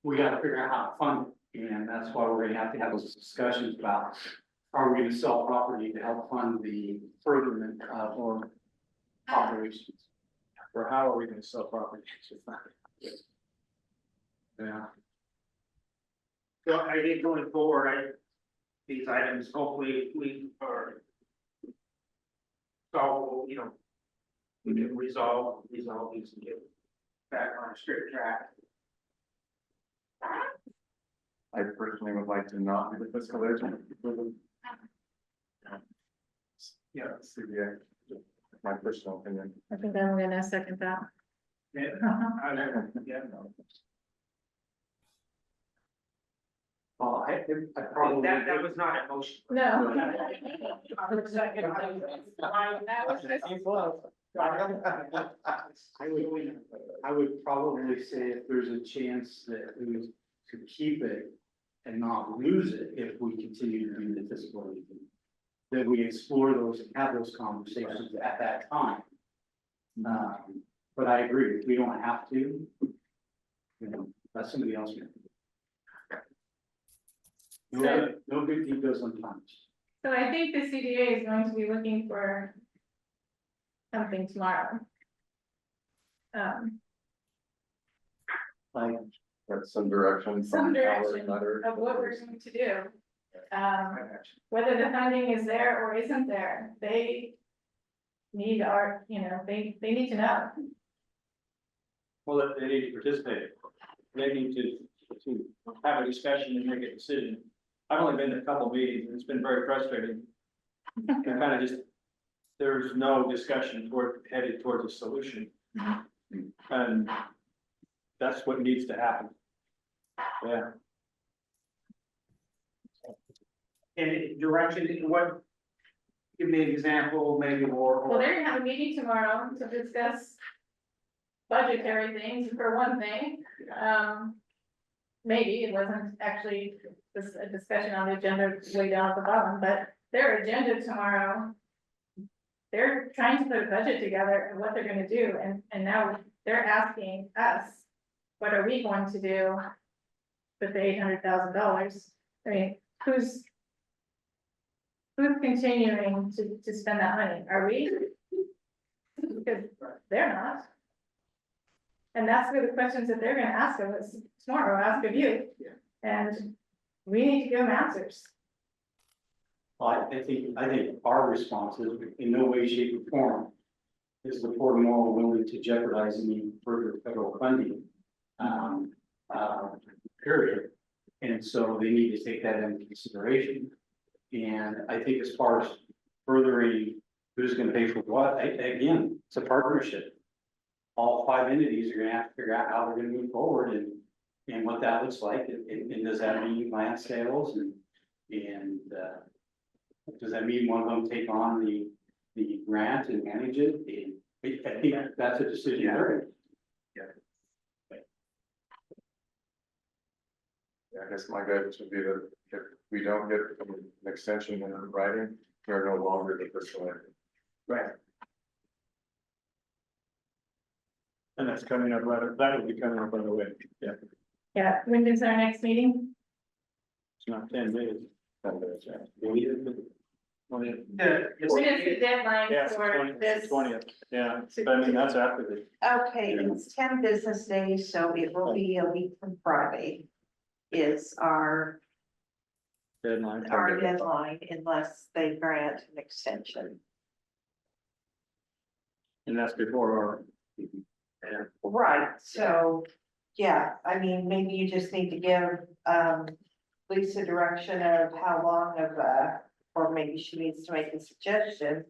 we gotta figure out how to fund it. And that's why we're gonna have to have those discussions about, are we gonna sell property to help fund the furtherment of our operations? Or how are we gonna sell property? Yeah. So I think going forward, these items, hopefully we are solvable, you know, we can resolve these and get back on a straight track. I personally would like to not be the fiscal agent. Yeah, CBA, my personal opinion. I think I'm gonna second that. Yeah, yeah. Well, I probably. That was not a motion. No. I would probably say if there's a chance that we could keep it and not lose it if we continue to do the fiscal agent, that we explore those and have those conversations at that time. But I agree, if we don't have to, you know, let somebody else. No good deed goes unpunished. So I think the CDA is going to be looking for something tomorrow. Like, That's some direction Some from our direction letter. of what we're going to do. Whether the funding is there or isn't there, they need our, you know, they need to know. Well, they need to participate. They need to have a discussion and make a decision. I've only been to a couple meetings, and it's been very frustrating. And kind of just, there's no discussion headed towards a solution. And that's what needs to happen. Yeah. And direction, what, give me an example, maybe more. Well, they're gonna have a meeting tomorrow to discuss budgetary things for one thing. Maybe it wasn't actually a discussion on the agenda way down at the bottom, but their agenda tomorrow. They're trying to put a budget together and what they're gonna do, and now they're asking us, what are we going to do with the $800,000? I mean, who's continuing to spend that money? Are we? Because they're not. And that's the questions that they're gonna ask of us tomorrow, ask of you. And we need to give them answers. well, I think our response is in no way, shape or form is the Port of Morrow willing to jeopardize any further federal funding. Period. And so they need to take that into consideration. And I think as far as furthering who's gonna pay for what, again, it's a partnership. All 5 entities are gonna have to figure out how they're gonna move forward and what that looks like. And does that mean land sales and does that mean one of them take on the grant and manage it? And I think that's a decision. Yeah, I guess my guidance would be that if we don't get an extension in writing, we're no longer the fiscal agent. Right. And that's coming up later. That will be coming up on the way. Yeah, Yeah, when is our next meeting? it's not 10 days. 10 days, yeah. When is the deadline Yeah, it's for this? 20th, yeah, but I mean, that's after the. Okay, it's 10 business days, so it will be a week from Friday. Is our Deadline. deadline unless they grant an extension. And that's before our. Yeah. Right, so, yeah, I mean, maybe you just need to give, Lisa direction of how long of, or maybe she needs to make a suggestion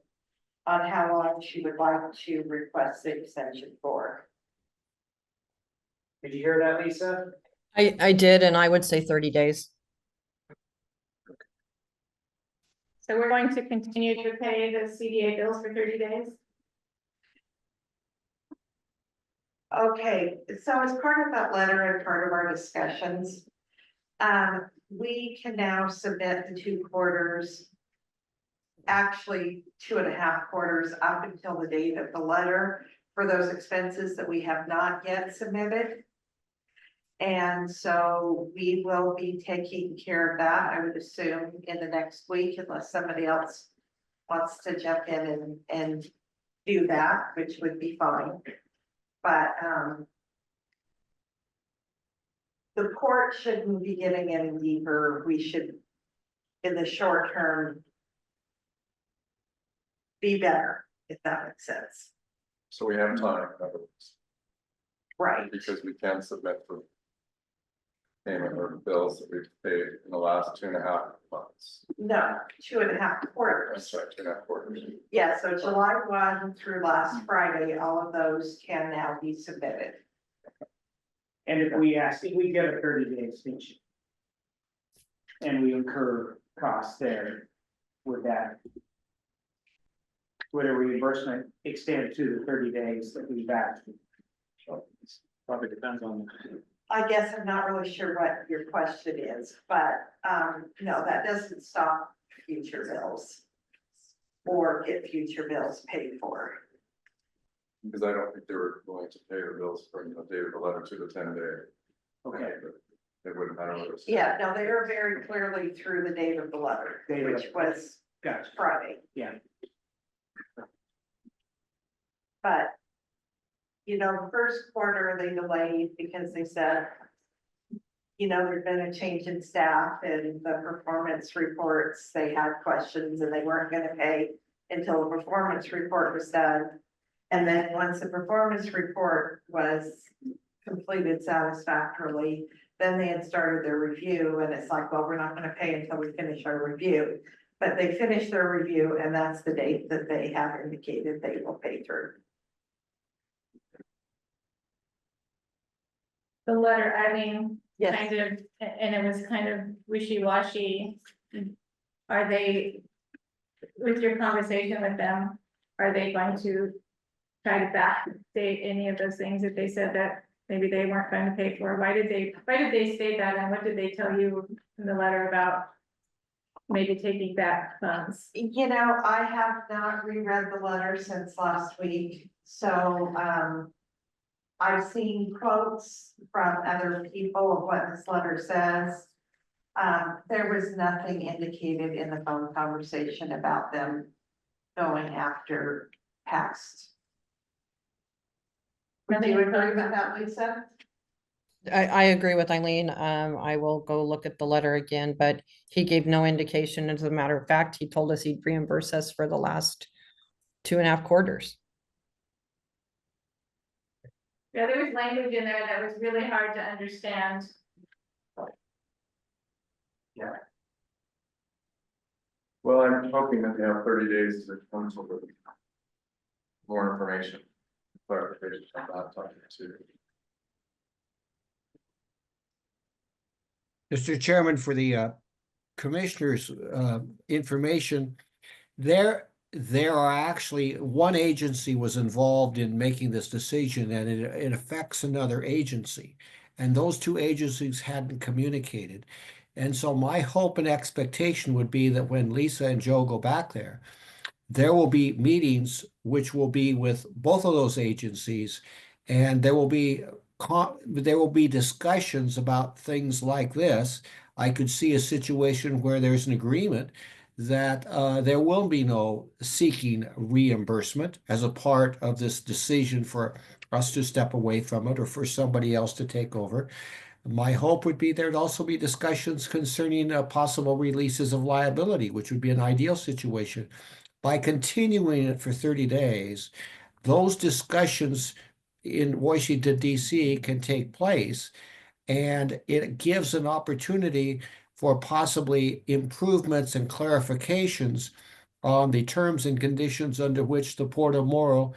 on how long she would like to request the extension for. Did you hear that, Lisa? I did, and I would say 30 days. So we're going to continue to pay the CDA bills for 30 days? Okay, so as part of that letter and part of our discussions, we can now submit the 2 quarters. Actually, 2.5 quarters up until the date of the letter for those expenses that we have not yet submitted. And so we will be taking care of that, I would assume, in the next week, unless somebody else wants to jump in and do that, which would be fine. But, the court shouldn't be getting any deeper. We should, in the short term, be better, if that makes sense. So we have time, in other words, Right. because we can submit for payment or bills that we've paid in the last 2.5 months. No, 2.5 quarters. That's right, 2.5 quarters. Yeah, so July 1 through last Friday, all of those can now be submitted. And if we get a 30-day extension. And we incur costs there with that. Would a reimbursement extend to the 30 days that we've asked? Probably depends on. I guess I'm not really sure what your question is, but, no, that doesn't stop future bills. Or get future bills paid for. Because I don't think they were going to pay the bills from the date of the letter to the 10-day. Okay. It wouldn't matter what it was. Yeah, no, they are very clearly through the date of the letter, Date of- which was Gotcha. Friday. Yeah. But, you know, the first quarter they delayed because they said, you know, there'd been a change in staff and the performance reports, they had questions and they weren't gonna pay until the performance report was done. And then once the performance report was completed satisfactorily, then they had started their review and it's like, well, we're not gonna pay until we finish our review. But they finished their review and that's the date that they have indicated they will pay through. The letter, I mean, Yes. kind of, and it was kind of wishy-washy. Are they, with your conversation with them, are they going to try to backdate any of those things that they said that maybe they weren't going to pay for? Why did they state that, and what did they tell you in the letter about maybe taking back funds? You know, I have not reread the letter since last week, so, I've seen quotes from other people of what this letter says. There was nothing indicated in the phone conversation about them going after past. Would you agree with that, Lisa? I agree with Eileen. I will go look at the letter again, but he gave no indication. As a matter of fact, he told us he'd reimburse us for the last 2.5 quarters. Yeah, there was language in there that was really hard to understand. Yeah. Well, I'm hoping that they have 30 days to come up with more information, clarification on that talking to. Mr. Chairman, for the commissioners' information, there are actually, one agency was involved in making this decision and it affects another agency. And those 2 agencies hadn't communicated. And so my hope and expectation would be that when Lisa and Joe go back there will be meetings which will be with both of those agencies. And there will be discussions about things like this. I could see a situation where there's an agreement that there will be no seeking reimbursement as a part of this decision for us to step away from it or for somebody else to take over. My hope would be there'd also be discussions concerning possible releases of liability, which would be an ideal situation. By continuing it for 30 days, those discussions in Washington, D.C. can take place, and it gives an opportunity for possibly improvements and clarifications on the terms and conditions under which the Port of Morrow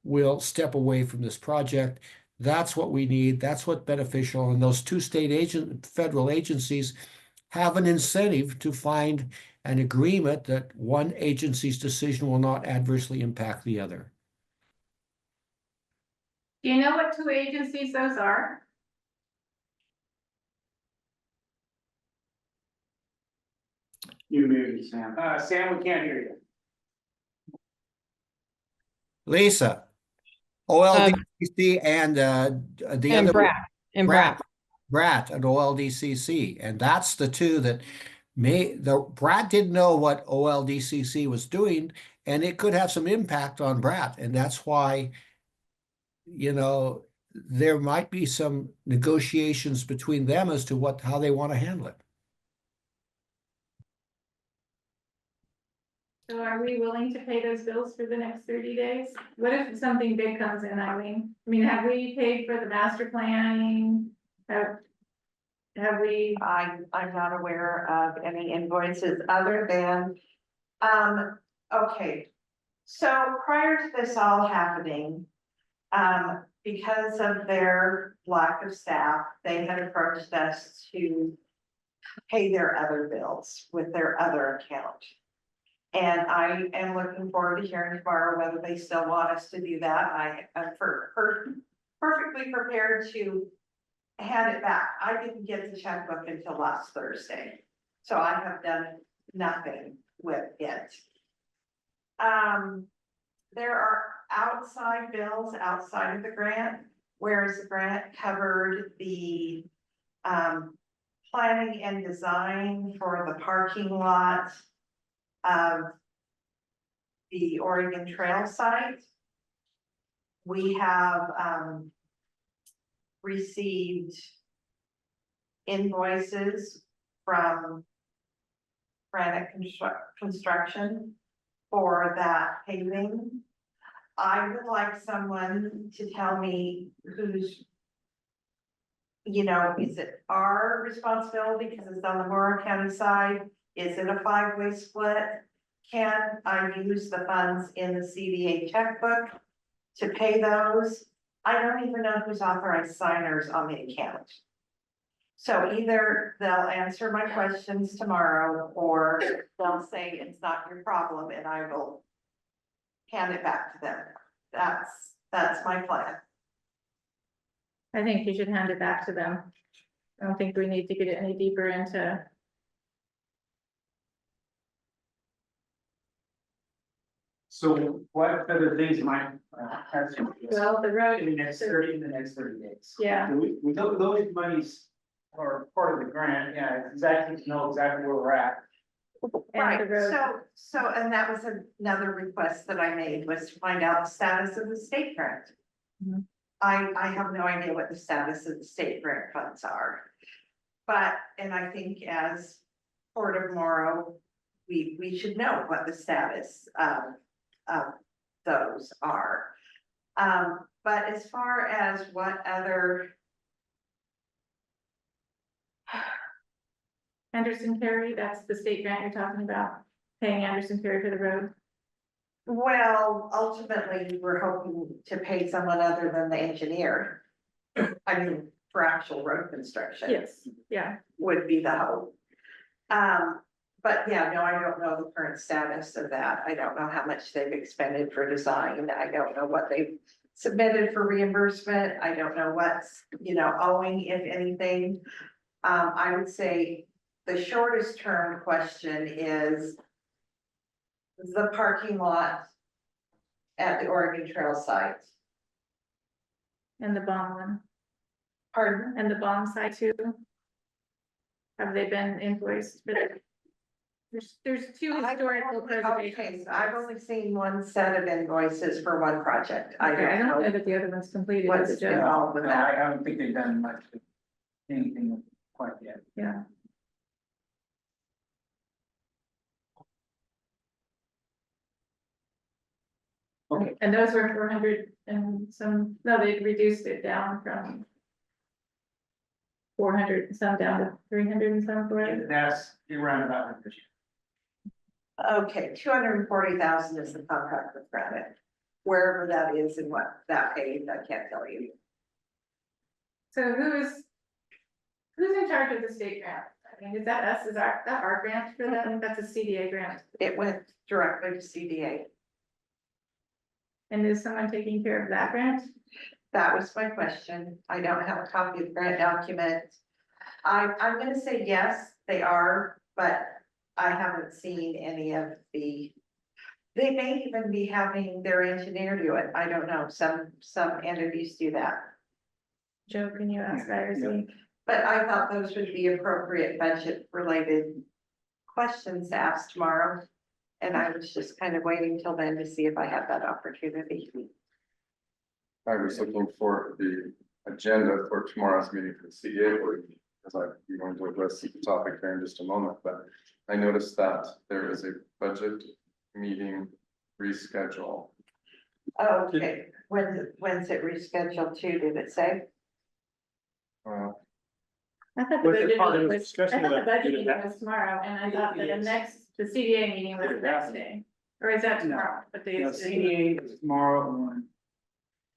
will step away from this project. That's what we need. That's what's beneficial. And those 2 federal agencies have an incentive to find an agreement that one agency's decision will not adversely impact the other. Do you know what 2 agencies those are? You muted, Sam. Sam, we can't hear you. Lisa. OLDCC and the And other. Brad, and Brad. Brad at OLDCC, and that's the two that Brad didn't know what OLDCC was doing, and it could have some impact on Brad, and that's why, you know, there might be some negotiations between them as to how they want to handle it. So are we willing to pay those bills for the next 30 days? What if something big comes in, Eileen? I mean, have we paid for the master planning? Have we? I'm not aware of any invoices other than, okay. So prior to this all happening, because of their lack of staff, they had approached us to pay their other bills with their other account. And I am looking forward to hearing tomorrow whether they still want us to do that. I am perfectly prepared to hand it back. I didn't get the checkbook until last Thursday, so I have done nothing with it. There are outside bills outside of the grant, whereas the grant covered the planning and design for the parking lot of the Oregon Trail site. We have received invoices from Granite Construction for that paving. I would like someone to tell me who's, you know, is it our responsibility because it's on the Morrow County side? Is it a 5-way split? Can I use the funds in the CDA checkbook to pay those? I don't even know who's authorized signers on the account. So either they'll answer my questions tomorrow, or they'll say it's not your problem and I will hand it back to them. That's my plan. I think you should hand it back to them. I don't think we need to get any deeper into. So what other things might have to? Well, the road. In the next 30 days. Yeah. Those monies are part of the grant, yeah, exactly, to know exactly where we're at. And the road. And that was another request that I made, was to find out the status of the state grant. Mhm. I have no idea what the status of the state grant funds are. But, and I think as Port of Morrow, we should know what the status of those are. But as far as what other. Anderson Carey, that's the state grant you're talking about, paying Anderson Carey for the road. Well, ultimately, we're hoping to pay someone other than the engineer. I mean, for actual road construction. Yes, yeah. Would be the hope. But yeah, no, I don't know the current status of that. I don't know how much they've expended for design. I don't know what they've submitted for reimbursement. I don't know what's, you know, owing, if anything. I would say the shortest term question is the parking lot at the Oregon Trail site. And the bomb one. Pardon? And the bomb site too. Have they been invoiced for that? There's two historical preservation. Okay, I've only seen one set of invoices for one project. I Okay, I don't don't know know that the other one's completed. what's is it, Joe? involved with No, that. I don't think they've done much, anything quite yet. Yeah. Okay. And those were 400 and some, no, they reduced it down from 400 and some down to 300 and some for it. That's around about 100. Okay, 240,000 is the contract with Granite. Wherever that is and what that paid, I can't tell you. So who's in charge of the state grant? I mean, is that us? Is that our grant for that? That's a CDA grant. It went directly to CDA. And is someone taking care of that grant? That was my question. I don't have a copy of the grant document. I'm gonna say yes, they are, but I haven't seen any of they may even be having their engineer do it. I don't know. Some entities do that. Joe, can you ask IRC? But I thought those would be appropriate budget related questions to ask tomorrow. And I was just kind of waiting till then to see if I had that opportunity. I was looking for the agenda for tomorrow's meeting for the CDA board, because I'm going to address the topic here in just a moment, but I noticed that there is a budget meeting reschedule. Oh, okay. When's it rescheduled to? Did it say? I thought the Was it budget part of meeting the was, I discussion thought the about budget doing meeting that? was tomorrow, and I thought that Yes. the CDA meeting was the next day. Or is that tomorrow? What day No, is it? CDA is tomorrow one.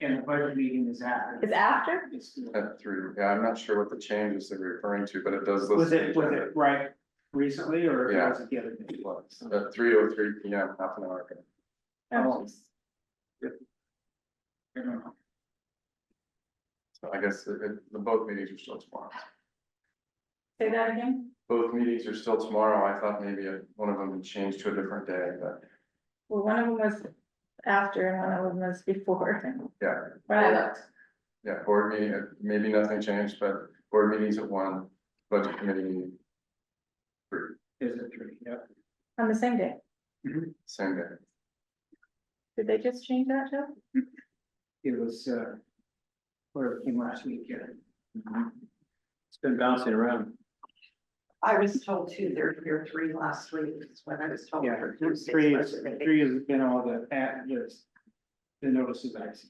And the budget meeting is after. Is after? It's- At 3, yeah, I'm not sure what the changes they're referring to, but it does. Was list it, the was agenda. it right recently or Yeah. was it the other day? It was at 3:03 PM, half an hour ago. Oh, jeez. I don't know. So I guess the both meetings are still tomorrow. Say that again? Both meetings are still tomorrow. I thought maybe one of them would change to a different day, but Well, one of them was after and one of them was before. yeah. When I looked. Yeah, board meeting, maybe nothing changed, but board meetings at 1, budget committee meeting 3, Is it three? Yeah. On the same day. same day. Did they just change that, Joe? It was, where it came last week, yeah. It's been bouncing around. I was told 2:30 or 3 last week is when I was told. Yeah, for Tuesday's three budget meeting. has been all the notices I see.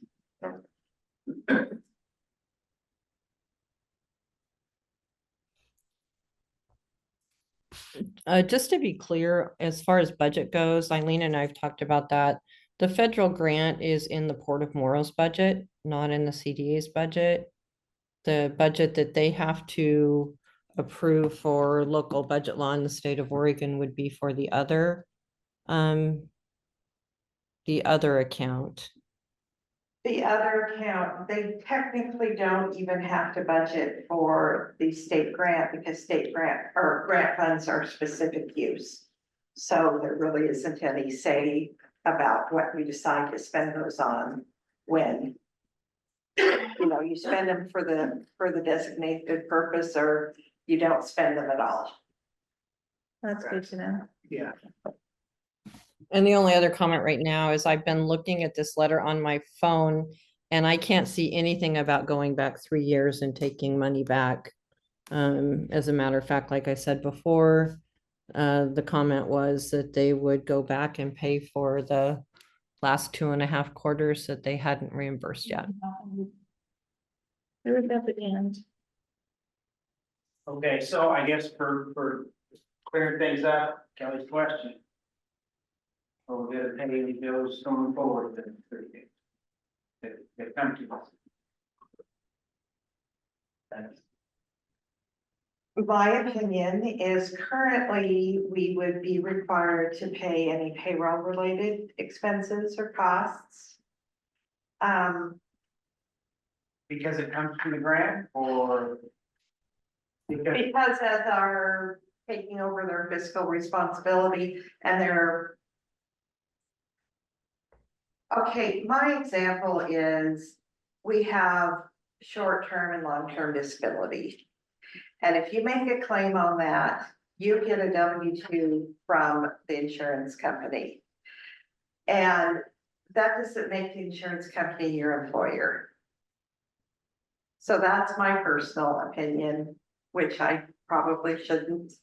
Just to be clear, as far as budget goes, Eileen and I have talked about that. The federal grant is in the Port of Morrow's budget, not in the CDA's budget. The budget that they have to approve for local budget law in the state of Oregon would be for the other account. The other account, they technically don't even have to budget for the state grant because state grant or grant funds are specific use. So there really isn't any say about what we decide to spend those on when you spend them for the designated purpose or you don't spend them at all. That's good to know. Yeah. And the only other comment right now is I've been looking at this letter on my phone and I can't see anything about going back 3 years and taking money back. As a matter of fact, like I said before, the comment was that they would go back and pay for the last 2.5 quarters that they hadn't reimbursed yet. It was at the end. Okay, so I guess for clearing things up, Kelly's question. Or we're gonna pay any bills going forward then that come to us. Thanks. My opinion is currently we would be required to pay any payroll related expenses or costs. Because it comes from the grant or? Because as are taking over their fiscal responsibility and their. Okay, my example is we have short-term and long-term disability. And if you make a claim on that, you get a W-2 from the insurance company. And that doesn't make the insurance company your employer. So that's my personal opinion, which I probably shouldn't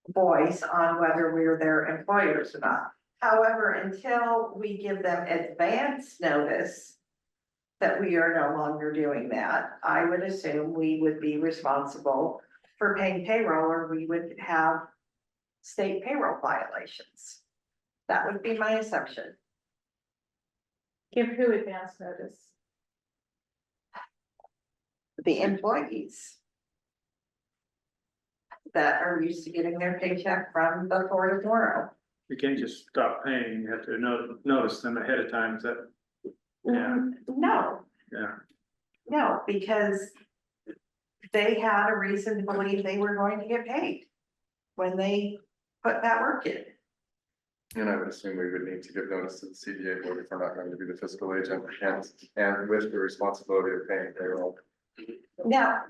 voice on whether we're their employers or not. However, until we give them advance notice that we are no longer doing that, I would assume we would be responsible for paying payroll or we would have state payroll violations. That would be my assumption. Give who advance notice? The employees that are used to getting their paycheck from the Port of Morrow. You can't just stop paying, you have to notice them ahead of time, is that? Yeah. No, Yeah. no, because they had a reason to believe they were going to get paid when they put that work in. And I would assume we would need to give notice to the CDA board if we're not going to be the fiscal agent and with the responsibility of paying payroll. Now,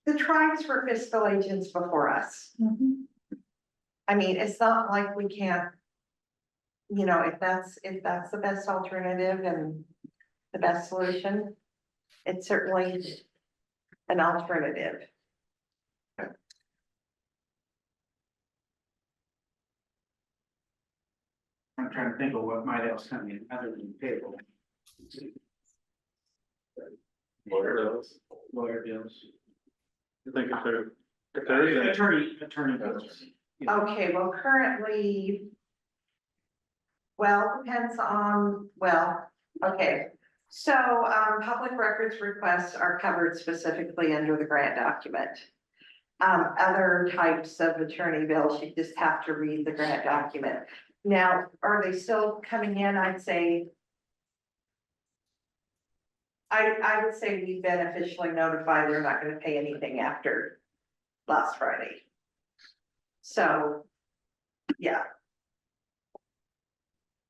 the tribes were fiscal agents before us. I mean, it's not like we can't, you know, if that's the best alternative and the best solution, it's certainly an alternative. I'm trying to think of what might else come in other than payroll. Lawyer bills. Lawyer bills. I think if there is Attorney bills. Okay, well, currently, well, depends on, well, okay. So, public records requests are covered specifically under the grant document. Other types of attorney bills, you just have to read the grant document. Now, are they still coming in? I'd say. I would say we beneficially notify they're not gonna pay anything after last Friday. So, yeah.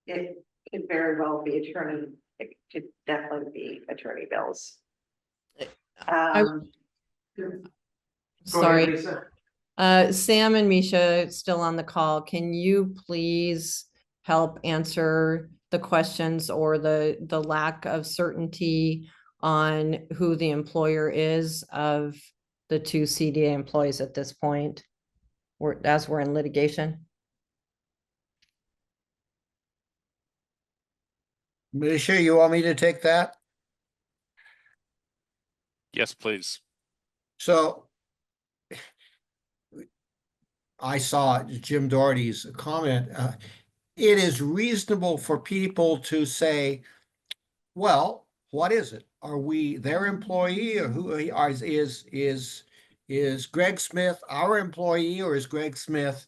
It could very well be attorney, it could definitely be attorney bills. Sorry. Sam and Misha still on the call. Can you please help answer the questions or the lack of certainty on who the employer is of the two CDA employees at this point? As we're in litigation. Misha, you want me to take that? Yes, please. So I saw Jim Doherty's comment. It is reasonable for people to say, well, what is it? Are we their employee, or who is Greg Smith our employee, or is Greg Smith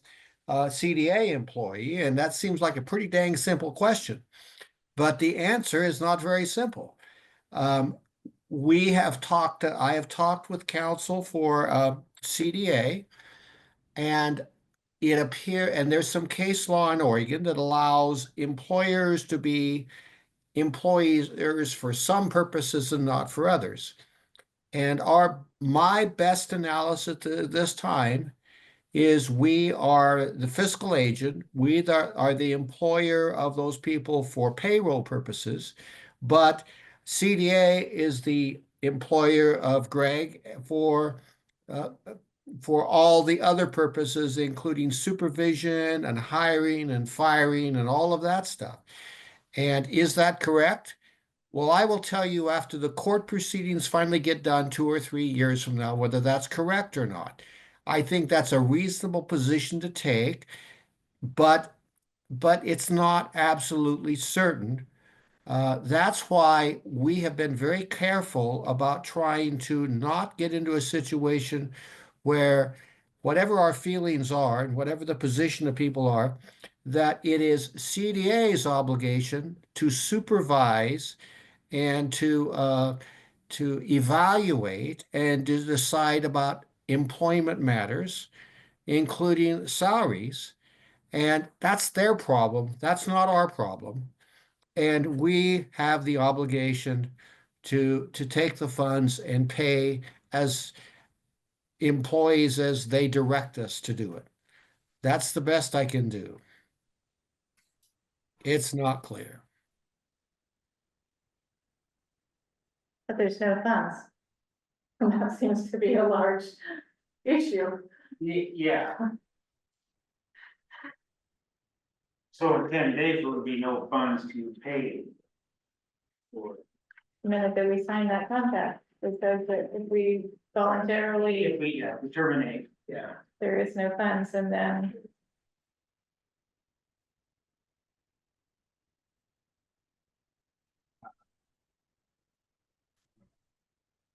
CDA employee? And that seems like a pretty dang simple question. But the answer is not very simple. I have talked with counsel for CDA, and there's some case law in Oregon that allows employers to be employers for some purposes and not for others. And my best analysis at this time is we are the fiscal agent. We are the employer of those people for payroll purposes, but CDA is the employer of Greg for all the other purposes, including supervision and hiring and firing and all of that stuff. And is that correct? Well, I will tell you after the court proceedings finally get done 2 or 3 years from now, whether that's correct or not. I think that's a reasonable position to take, but it's not absolutely certain. That's why we have been very careful about trying to not get into a situation where whatever our feelings are and whatever the position of people are, that it is CDA's obligation to supervise and to evaluate and to decide about employment matters, including salaries. And that's their problem. That's not our problem. And we have the obligation to take the funds and pay as employees as they direct us to do it. That's the best I can do. It's not clear. But there's no funds. And that seems to be a large issue. Yeah. So in 10 days, there would be no funds to pay. For The minute that we sign that contract, it says that if we voluntarily, if we terminate, there is no funds, and then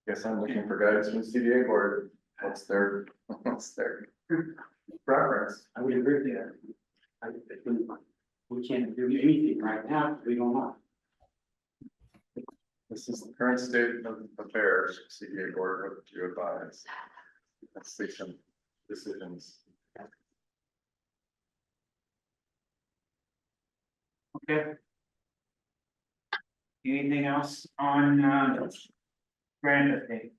Guess I'm looking for guidance from the CDA board. What's their preference? I would agree with that. I think we can't do anything right now, we don't know. This is the current state of affairs. CDA board, what do you advise? Let's see some decisions. Okay. Anything else on, grant update?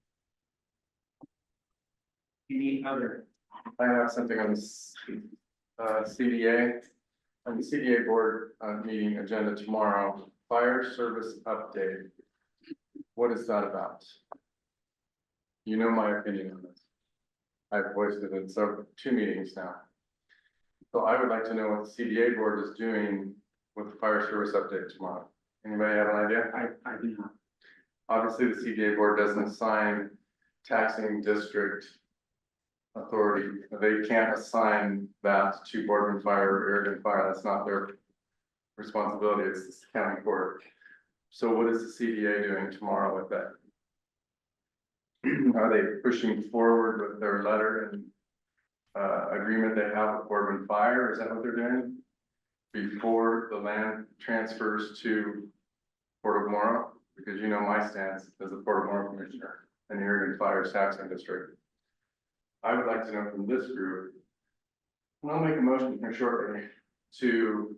Any other? I have something on this, CDA, on the CDA board, meeting agenda tomorrow, fire service update. What is that about? You know my opinion on this. I've voiced it in two meetings now. So I would like to know what the CDA board is doing with the fire service update tomorrow. Anybody have an idea? I do not. Obviously, the CDA board doesn't assign taxing district authority. They can't assign that to Boardman Fire or Oregon Fire. That's not their responsibility. It's the county court. So what is the CDA doing tomorrow with that? Are they pushing forward with their letter and agreement they have with Boardman Fire? Is that what they're doing? Before the land transfers to Port of Morrow? Because you know my stance as a Port of Morrow commissioner and the Oregon Fire's taxing district. I would like to know from this group, and I'll make a motion here shortly to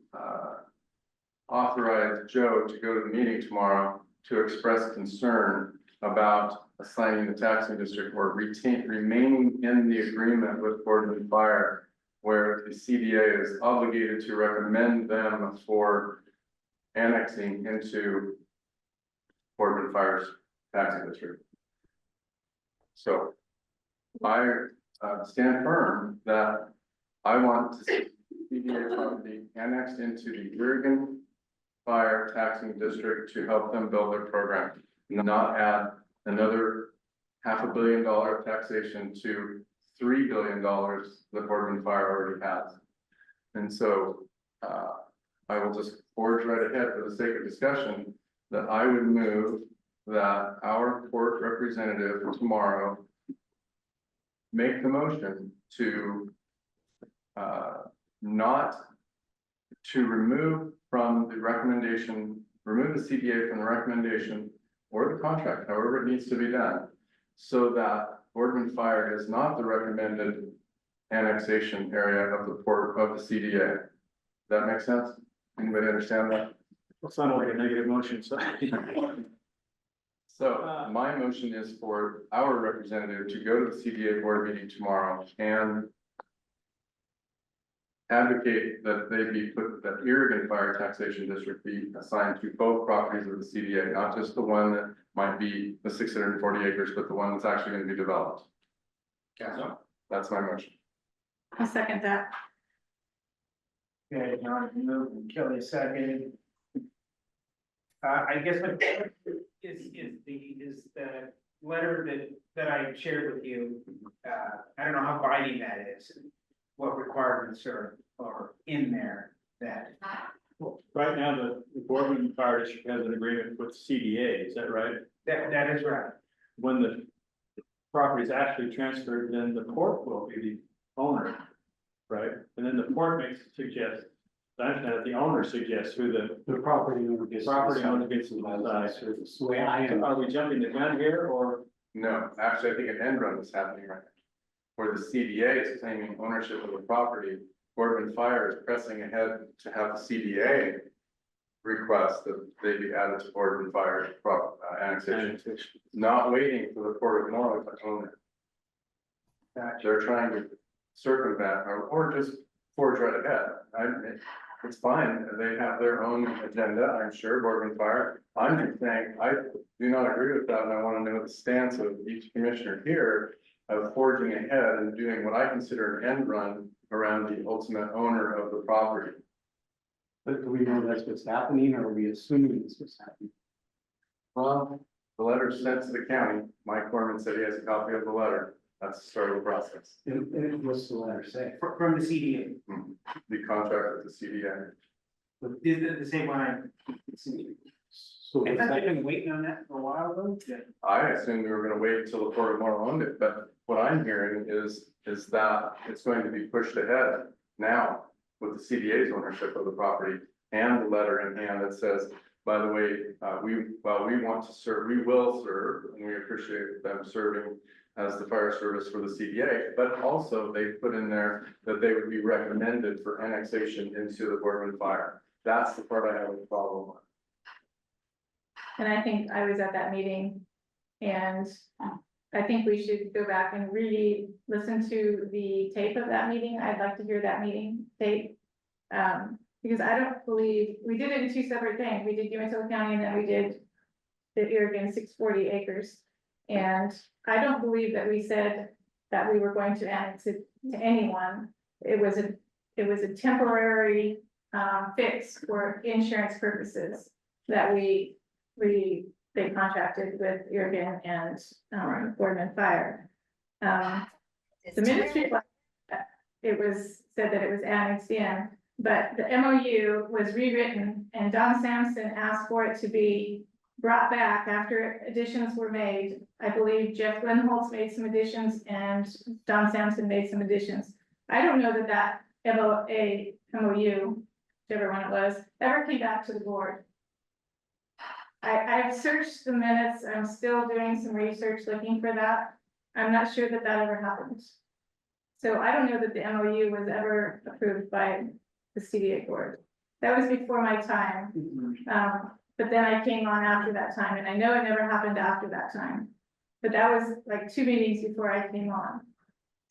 authorize Joe to go to the meeting tomorrow to express concern about assigning the taxing district or remaining in the agreement with Boardman Fire, where the CDA is obligated to recommend them for annexing into Boardman Fire's taxing district. So I stand firm that I want to see CDA property annexed into the Oregon Fire taxing district to help them build their program, not add another $500 million taxation to $3 billion that Boardman Fire already has. And so I will just forge right ahead for the sake of discussion that I would move that our court representative tomorrow make the motion to not to remove from the recommendation, remove the CDA from the recommendation or the contract, however it needs to be done, so that Boardman Fire is not the recommended annexation area of the port of the CDA. That makes sense? Anybody understand that? It's not like a negative motion, so. So my motion is for our representative to go to the CDA board meeting tomorrow and advocate that they be put, that Oregon Fire Taxation District be assigned to both properties of the CDA, not just the one that might be the 640 acres, but the one that's actually going to be developed. So that's my motion. I'll second that. Okay, John moved and Kelly seconded. I guess what is the letter that I shared with you, I don't know how binding that is. What requirements are in there that. Right now, the Boardman Fire District has an agreement with CDA, is that right? That is right. When the property is actually transferred, then the port will be the owner, right? And then the port makes suggest, I understand that the owner suggests who the property owner gets. property owner gets to decide. That's the way I am. Are we jumping the gun here, or? No, actually, I think an end run is happening right now, where the CDA is claiming ownership of the property. Boardman Fire is pressing ahead to have the CDA request that they be added to Boardman Fire's annexation, not waiting for the Port of Morrow to own it. They're trying to circumvent or just forge right ahead. It's fine. They have their own agenda, I'm sure, Boardman Fire. I'm just saying, I do not agree with that, and I want to know the stance of each commissioner here of forging ahead and doing what I consider an end run around the ultimate owner of the property. But do we know that's what's happening, or are we assuming that's what's happening? Well, the letter sent to the county. Mike Corman said he has a copy of the letter. That's the start of the process. And what's the letter say? From the CDA. The contract with the CDA. Is the same one I. So I thought they've been waiting on that for a while though. I assumed we were gonna wait until the Port of Morrow owned it, but what I'm hearing is that it's going to be pushed ahead now with the CDA's ownership of the property and the letter in hand that says, by the way, we want to serve, we will serve, and we appreciate them serving as the fire service for the CDA, but also they put in there that they would be recommended for annexation into the Boardman Fire. That's the part I have a problem with. And I think I was at that meeting. And I think we should go back and listen to the tape of that meeting. I'd like to hear that meeting tape. Because I don't believe, we did it in two separate things. We did Umatilla County and then we did the Oregon 640 acres. And I don't believe that we said that we were going to annex it to anyone. It was a temporary fix for insurance purposes that they contracted with Oregon and Boardman Fire. The ministry, it was said that it was annexed in, but the MOU was rewritten and Don Sampson asked for it to be brought back after additions were made. I believe Jeff Lindholtz made some additions and Don Sampson made some additions. I don't know that MOU, whichever one it was, ever came back to the board. I've searched the minutes. I'm still doing some research looking for that. I'm not sure that ever happened. So I don't know that the MOU was ever approved by the CDA board. That was before my time. But then I came on after that time, and I know it never happened after that time. But that was like 2 meetings before I came on.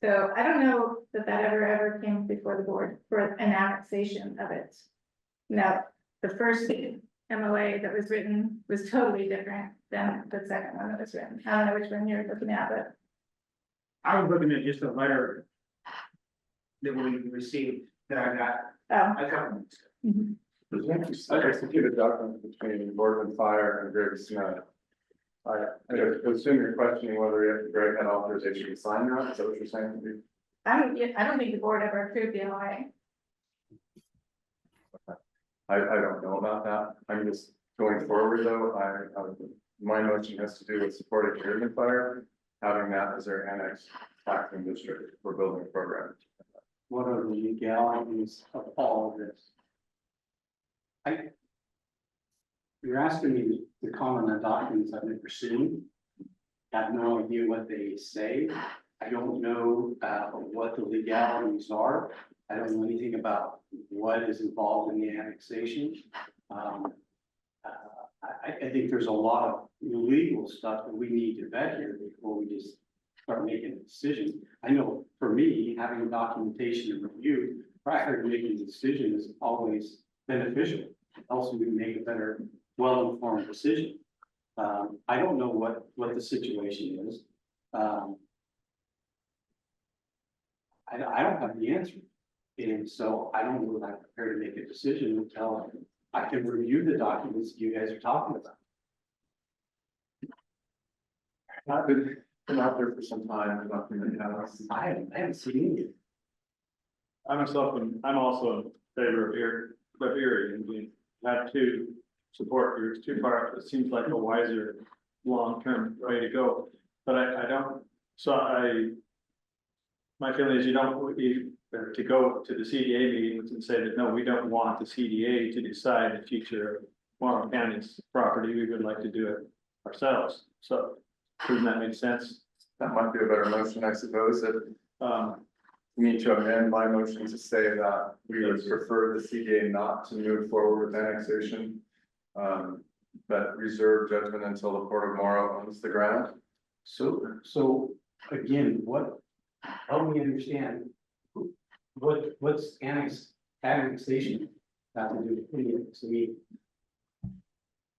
So I don't know that ever came before the board for an annexation of it. Now, the first MOA that was written was totally different than the second one that was written. I don't know which one you're looking at, but. I was looking at just a letter that we received that I got Oh. a couple minutes ago. Mhm. There's an executed document between Boardman Fire and Greg Smith. I assume you're questioning whether Greg had authorization to sign that, is that what you're saying? I don't think the board ever approved the MOA. I don't know about that, I'm just going forward though, my motion has to do with supporting Boardman Fire, having that as their annex taxing district for building a program. What are the legalities of all of this? You're asking me to comment on documents I've never seen. I have no idea what they say. I don't know what the legalities are. I don't know anything about what is involved in the annexation. I think there's a lot of legal stuff that we need to vet here before we just start making a decision. I know for me, having documentation and review prior to making a decision is always beneficial. It helps me make a better, well-informed decision. I don't know what the situation is. I don't have the answer. And so I don't know that I'm prepared to make a decision until I can review the documents you guys are talking about. I've been out there for some time, nothing that has. I haven't seen it. I'm also in favor of Erie, and we have to support groups too far. It seems like a wiser, long-term way to go. But my feeling is you don't to go to the CDA meetings and say that, no, we don't want the CDA to decide the future of Morrow County's property. We would like to do it ourselves. So doesn't that make sense? That might be a better motion, I suppose, that need to amend my motion to say that we would prefer the CDA not to move forward with annexation. But reserve judgment until the Port of Morrow owns the ground. So again, help me understand, what's annexation have to do with it? So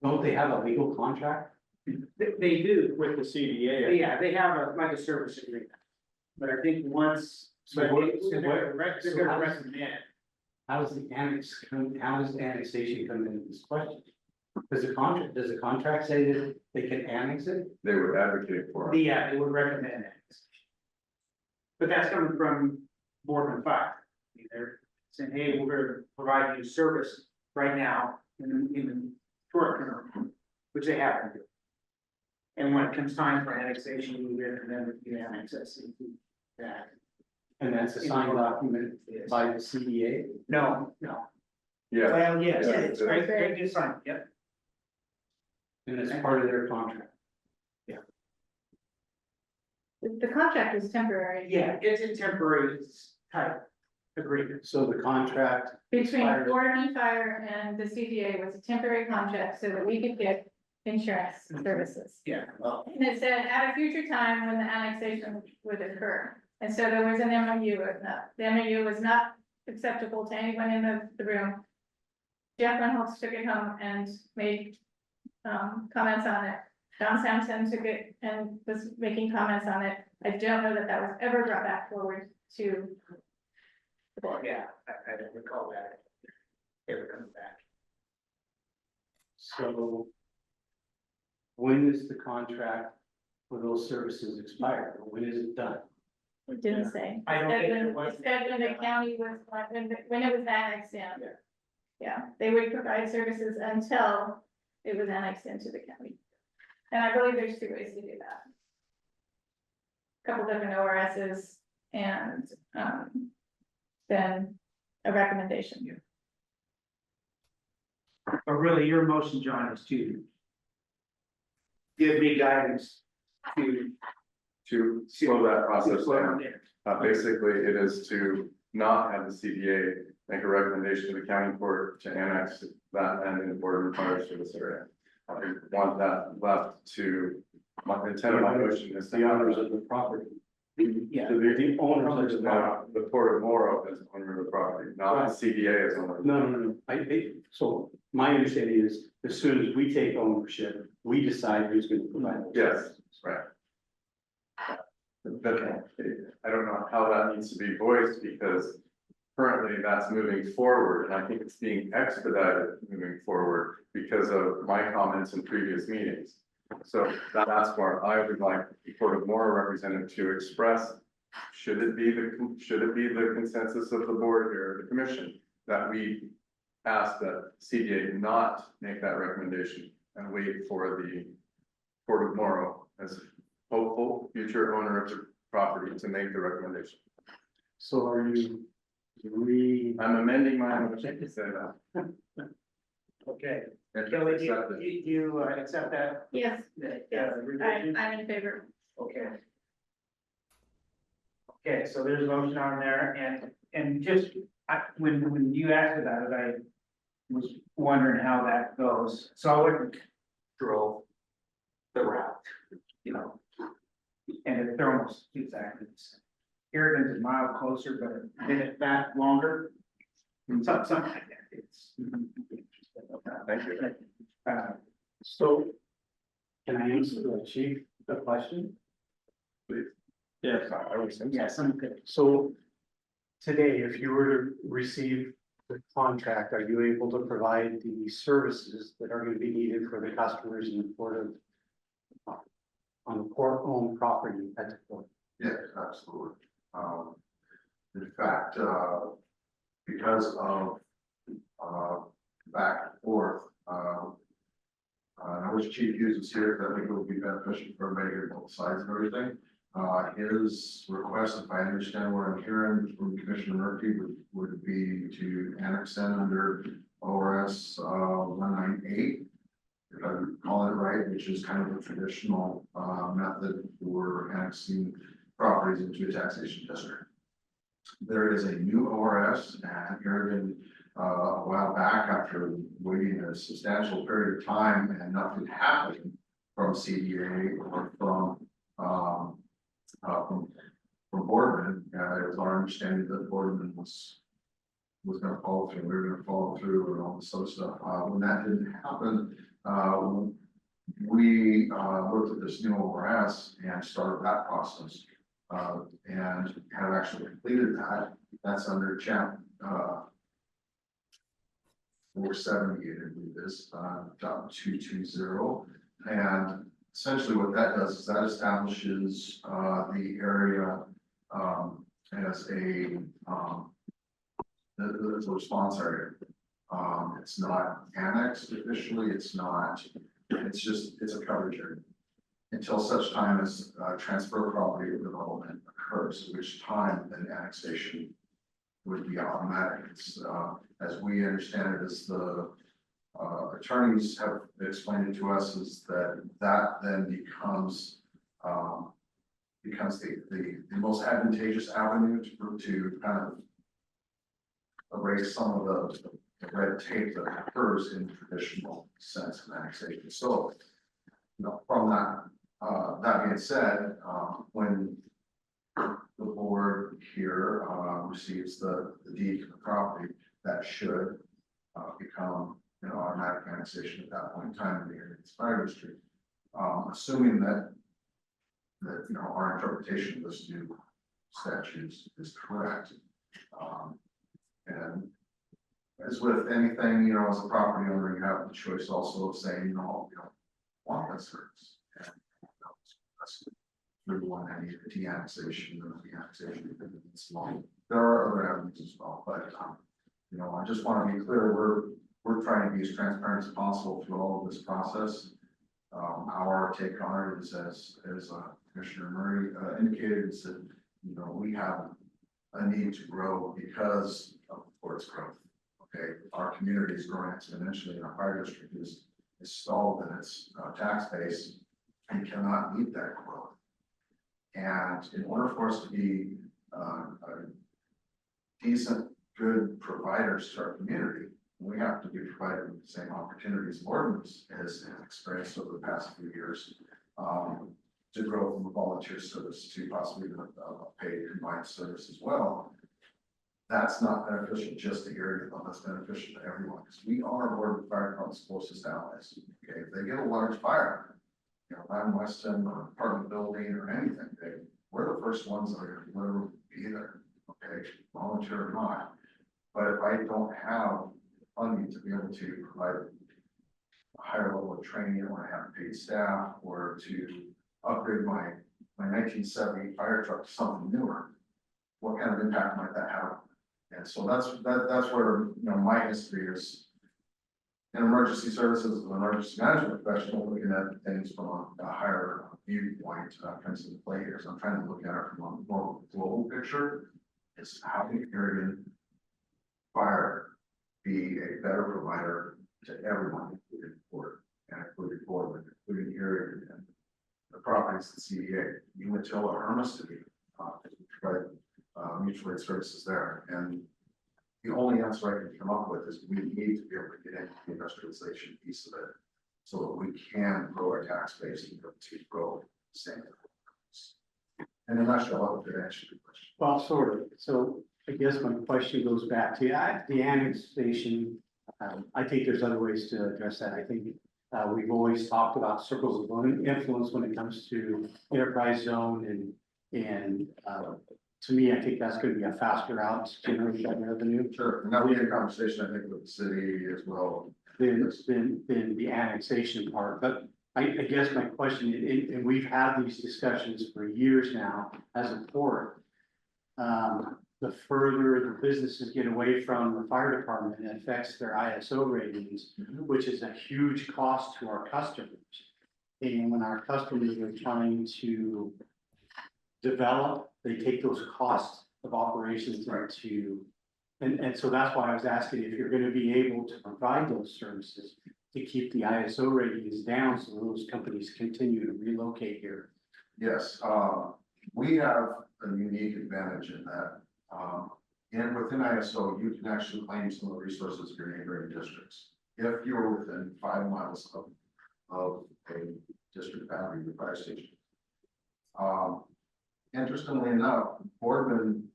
don't they have a legal contract? They do with the CDA. Yeah, they have a service agreement. But I think once. So They're gonna recommend. How does annexation come into this question? Does the contract say that they can annex it? They would advocate for it. Yeah, they would recommend annexation. But that's coming from Boardman Fire. They're saying, hey, we're gonna provide you service right now in the short term, which they have to do. And when it comes time for annexation, we recommend that you annex us into that. And that's a signed document by the CDA? No. Yeah. Well, yes, Yeah, it's right there, just sign, yep. And it's part of their contract. The contract is temporary. Yeah, it's a temporary type. Agreed. So the contract. Between expires- Board and Fire and the CDA was a temporary contract so that we could get insurance services. Yeah, well, And it said at a future time when the annexation would occur. And so there was an MOU with that. The MOU was not acceptable to anyone in the room. Jeff Van Holtz took it home and made comments on it. Don Sampson took it and was making comments on it. I don't know that that was ever brought back forward to the board. Yeah, I don't recall that ever coming back. so when is the contract for those services expire? When is it done? It didn't say. I don't think there was- It said when the county was, when it was annexed in. Yeah, they would provide services until it was annexed into the county. And I believe there's two ways to do that. Couple different ORSs and, then a recommendation. But really, your motion, John, is to give me guidance To slow that process slow down. it Basically, it is to not have the CDA make a recommendation to the county court to annex that land in the Board of Fire Service area. I want that left to, my intent of my motion is to. The owners of the property. Yeah. So they're the owners of the property. The Port of Morrow is owner of the property, not the CDA is owner. No. So my understanding is as soon as we take ownership, we decide who's going to provide. those Yes, services. right. But I don't know how that needs to be voiced because currently that's moving forward and I think it's being expedited moving forward because of my comments in previous meetings. So that's where I would like the Port of Morrow representative to express, should it be the consensus of the board here, the commission, that we ask that CDA not make that recommendation and wait for the Port of Morrow as hopeful future owner of the property to make the recommendation. So are you I'm amending my motion to say that. Okay, And Kelly, accept it. you accept that? Yes, yes, revision? I'm in favor. Okay. Okay, so there's a motion on there and just, when you asked about it, I was wondering how that goes. So I wouldn't drove the route, and they're almost exactly the same. Harrigan's a mile closer, but a minute back longer. Something like that. It's. Thank you. So can I answer the chief the question? Yes, I would say. Yeah, some good. So today, if you were to receive the contract, are you able to provide the services that are going to be needed for the customers in the port of on the port-owned property at the port? Yes, absolutely. In fact, because of, back and forth, I wish Chief Hughes was here, because I think it would be beneficial for everybody to hear both sides of everything. His request, if I understand what I'm hearing from Commissioner Murphy, would be to annex in under ORS 198. If I'm calling it right, which is kind of a traditional method for annexing properties into a taxation district. There is a new ORS and Harrigan a while back, after waiting a substantial period of time and nothing happened from CDA or from Boardman. It was our understanding that Boardman was going to follow through. We were going to follow through and all this other stuff. When that didn't happen, we looked at this new ORS and started that process, and have actually completed that. That's under chapter 478, I believe this, job 220. And essentially what that does is that establishes the area as a the response area. It's not annexed officially, it's a coverage area. Until such time as transfer of property or development occurs, at which time then annexation would be automatic. It's, as we understand it, as the attorneys have explained it to us, is that then becomes the most advantageous avenue to kind of erase some of the red tape that occurs in traditional sense of annexation. So, from that being said, when the board here, receives the deed to the property, that should, become, automatic annexation at that point in time in the area of the fire district. Assuming that, our interpretation of this new statutes is correct. And as with anything, as a property owner, you have the choice also of saying, no, you don't want that service. And that's through one, any de-annexation or de-annexation. It's long. There are other avenues as well, but, I just want to be clear, we're trying to be as transparent as possible through all of this process. Our take on it is, as Commissioner Murray indicated, is that, we have a need to grow because of its growth. Okay, our community is growing exponentially, and our fire district is stalled in its tax base and cannot meet that growth. And in order for us to be decent, good providers to our community, we have to be provided with the same opportunities Morton's has experienced over the past few years, to grow from a volunteer service to possibly a paid combined service as well. That's not beneficial just to area, but that's beneficial to everyone, because we are Morton Fire Department's closest allies. Okay, if they get a large fire, Lamb Weston or apartment building or anything, we're the first ones that are going to literally be there. Okay, volunteer or not. But if I don't have funding to be able to provide a higher level of training, or have paid staff, or to upgrade my 1970 fire truck to something newer, what kind of impact might that have? And so that's where, my history is in emergency services, as an emergency management professional, looking at things from a higher viewpoint comes into play here. So I'm trying to look at it from a more global picture. Is how can Oregon Fire be a better provider to everyone, including Ford and including Portland, including Erie and the properties of the CDA, Umatilla, Hermiston, provide mutual aid services there. And the only answer I can come up with is we need to be able to get into the industrialization piece of it, so that we can grow our tax base and to grow the same. And in a nutshell, I hope that answered your question. Well, sort of. So I guess my question goes back to the annexation. I think there's other ways to address that. I think we've always talked about circles of influence when it comes to enterprise zone, and to me, I think that's going to be a faster route to generate that revenue. Sure, and that we had a conversation, I think, with the city as well. Than the annexation part. But I guess my question, and we've had these discussions for years now as a port. The further the businesses get away from the fire department, it affects their ISO ratings, which is a huge cost to our customers. And when our customers are trying to develop, they take those costs of operations into, and so that's why I was asking if you're gonna be able to provide those services to keep the ISO ratings down, so those companies continue to relocate here. Yes, we have a unique advantage in that, and within ISO, you can actually claim some of the resources of your neighboring districts. If you're within 5 miles of a district boundary, the fire station. Interestingly enough, Boardman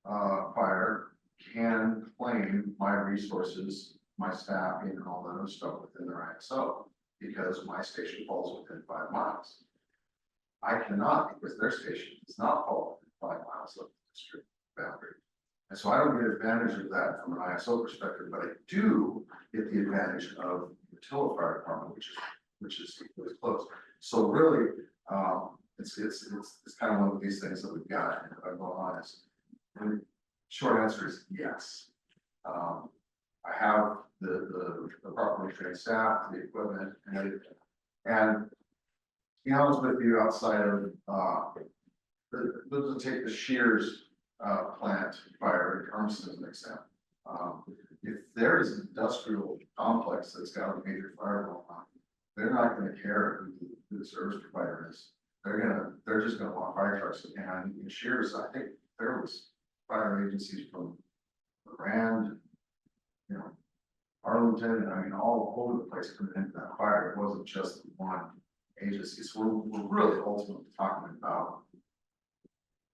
Fire can claim my resources, my staffing, and all that other stuff within their ISO, because my station falls within 5 miles. I cannot, because their station does not fall within 5 miles of the district boundary. And so I don't get advantage of that from an ISO perspective, but I do get the advantage of the Umatilla Fire Department, which is really close. So really, it's kind of one of these things that we've got, and if I'm going honest. And short answer is yes. I have the properly trained staff, the equipment, and everything. And to be honest with you, outside of let's take the Shears plant fire in Hermiston as an example. If there is an industrial complex that's got a major fire going on, they're not going to care who the service provider is. They're just going to want fire trucks. And in Shears, I think there was fire agencies from Grand, you know, Arlington, I mean, all over the place coming into that fire. It wasn't just one agency. So we're really ultimately talking about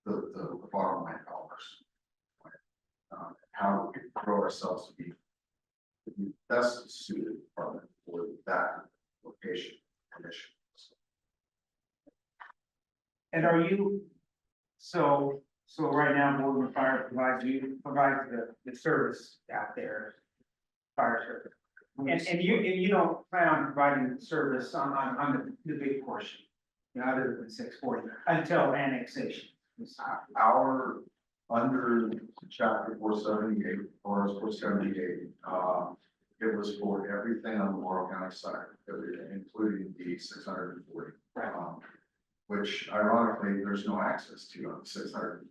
the bottom line dollars. How we can grow ourselves to be the best suited department for that location condition. And are you, so right now, Boardman Fire provides the service out there, fire service. And you don't plan on providing the service on the big portion, you know, other than 640, until annexation. Our, under chapter 478, or 478, it was for everything on the Morrow County side, including the 640. Which ironically, there's no access to on the 640,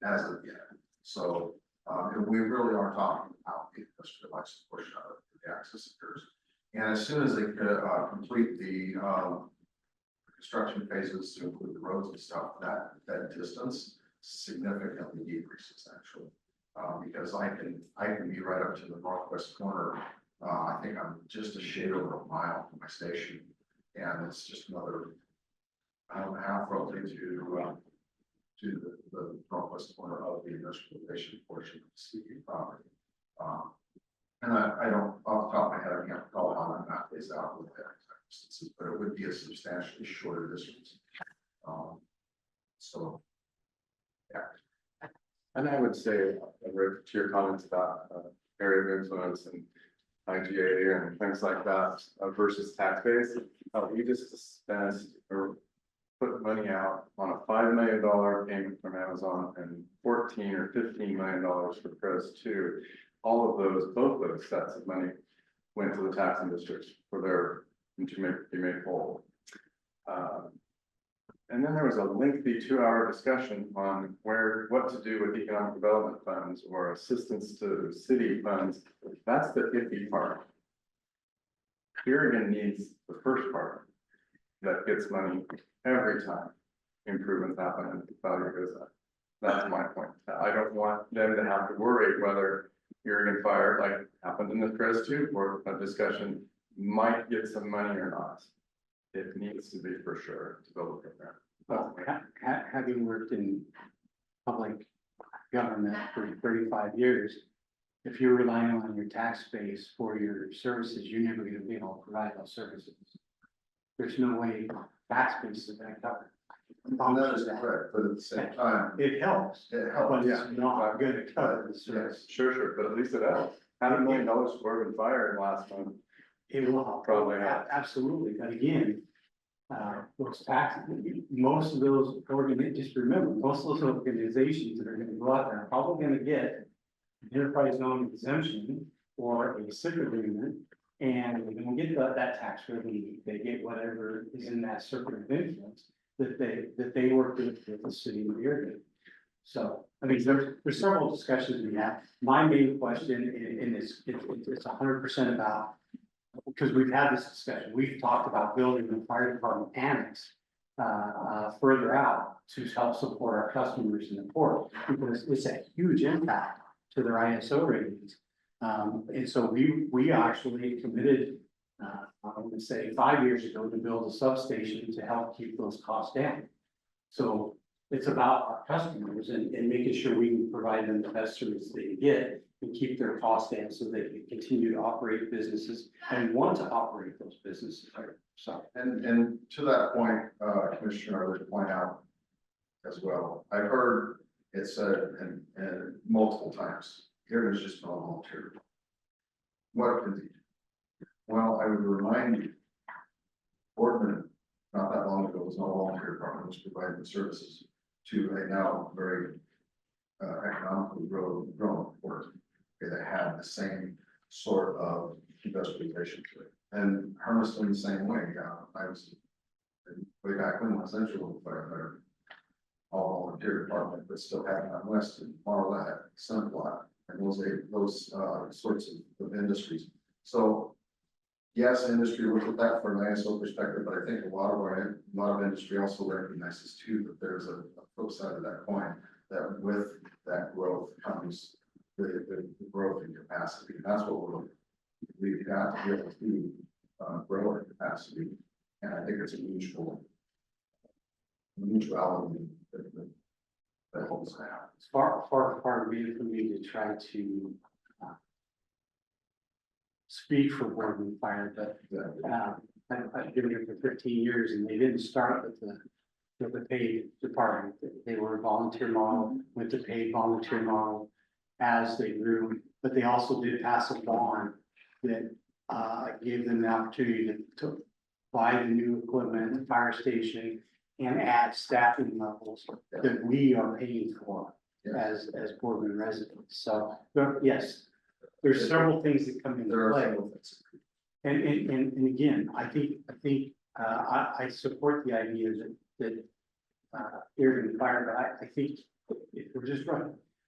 as of yet. So, we really are talking about the industrialized portion of the access occurs. And as soon as they could, complete the, construction phases to include the roads and stuff, that distance significantly decreases actually. Because I can be right up to the northwest corner. I think I'm just a shade over a mile from my station, and it's just another half roughly to the northwest corner of the industrialization portion of the city property. And I don't, off the top of my head, I can't recall how that map plays out with that exact distances, but it would be a substantially shorter distance. So, yeah. And I would say, Rick, to your comments about area of influence and IGA and things like that versus tax base, we just dispensed or put money out on a $5 million payment from Amazon and $14 or $15 million for Pres 2. All of those, both those sets of money went to the taxing districts for their, to be made whole. And then there was a lengthy 2-hour discussion on what to do with economic development funds or assistance to city funds. That's the iffy part. Oregon needs the first part that gets money every time improvements happen and value goes up. That's my point. I don't want them to have to worry whether Oregon Fire, like happened in the Pres 2 board of discussion, might get some money or not. It needs to be for sure to build a program. Well, having worked in public government for 35 years, if you're relying on your tax base for your services, you're never going to be able to provide those services. There's no way tax base is going to cover. That is correct, but at the same time, It helps, but yeah. it's not going to cover the service. Sure, but at least it helps. $500 million for Oregon Fire in last month. It will help. Probably help. Absolutely, but again, those taxes, most of those just remember, most of those organizations that are gonna go out there are probably gonna get an enterprise zone exemption or a SIP agreement, and they're gonna get that tax revenue, they get whatever is in that circuit of influence that they work with the city of Oregon. So, I mean, there's several discussions we have. My main question in this, it's 100% about, because we've had this discussion, we've talked about building the fire department annex further out to help support our customers in the port, because it's a huge impact to their ISO ratings. And so we actually committed, I'm gonna say 5 years ago, to build a substation to help keep those costs down. So it's about our customers and making sure we can provide them the best service they can get and keep their costs down so they can continue to operate businesses and want to operate those businesses. So, and to that point, Commissioner, I would point out as well, I've heard it said and multiple times, here is just no volunteer. What can they do? Well, I would remind you, Boardman, not that long ago, was no volunteer department, was providing the services to a now very economically grown port that had the same sort of industrialization to it. And Hermiston the same way. I was way back when I was central firefighter, all volunteer department, but still had on West and Marlette, Sunflower, and those sorts of industries. So yes, industry looks at that from an ISO perspective, but I think a lot of industry also recognizes too that there's a flip side of that coin, that with that growth comes the growth in capacity. And that's what we've got to be able to grow in capacity. And I think it's a mutual element that holds out. It's far be for me to try to speak for Boardman Fire, but I've been here for 15 years and they didn't start with the paid department. They were a volunteer model, went to paid volunteer model as they grew, but they also did pass a bond that gave them the opportunity to buy the new equipment, the fire station, and add staffing levels that we are paying for as Boardman residents. So, yes, there's several things that come into play. And again, I think I support the idea that irrigated fire, but I think if we're just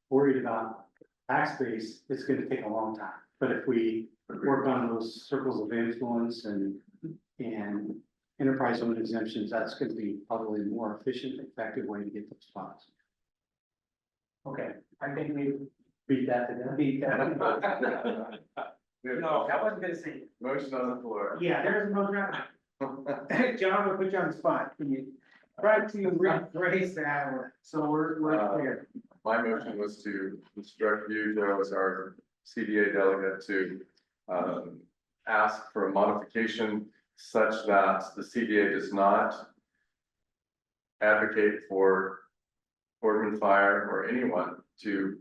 worried about tax base, it's gonna take a long time. But if we work on those circles of influence and enterprise zone exemptions, that's gonna be probably a more efficient, effective way to get those funds. Okay, I think we beat that to death. Beat that. No, I wasn't gonna say. Motion on the floor. Yeah, there's a motion. John, we'll put you on the spot. Can you try to rephrase that one? So we're clear. My motion was to instruct you, Joe, as our CDA delegate, to ask for a modification such that the CDA does not advocate for Boardman Fire or anyone to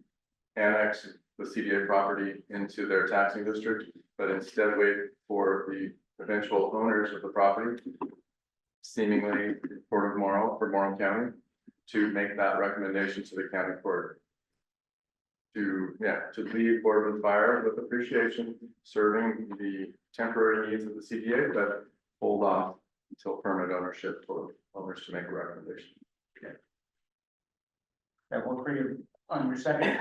annex the CDA property into their taxing district, but instead wait for the eventual owners of the property, seemingly Port of Morrow for Morrow County, to make that recommendation to the county court. To leave Boardman Fire with appreciation, serving the temporary needs of the CDA, but hold off until permanent ownership for owners to make a recommendation. Okay. That work for you on your second?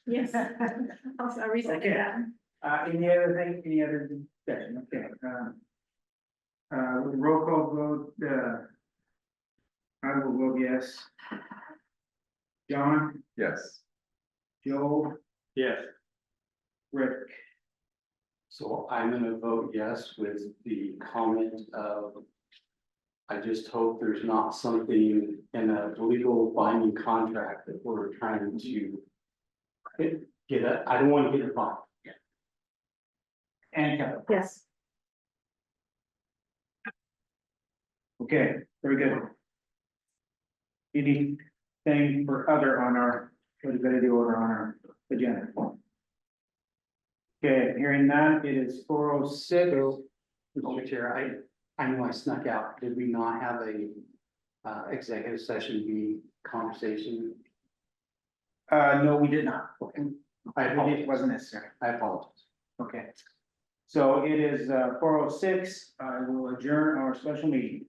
Yes, I'll resecond Okay. that. Any other thing, any other discussion? Okay, with the roll call vote, I will vote yes. John, Yes. Joe, Yes. Rick, So I'm gonna vote yes with the comment of, I just hope there's not something in a legal binding contract that we're trying to I don't want to get involved. and Kevin. Yes. Okay, very good. Anything for other on our, what is the order on our agenda? Okay, hearing none, it is 4:06. Mr. Chair, I know I snuck out. Did we not have a executive session be conversation? No, we did not. Okay. It wasn't necessary. I apologize. Okay. So it is 4:06. I will adjourn our special meeting.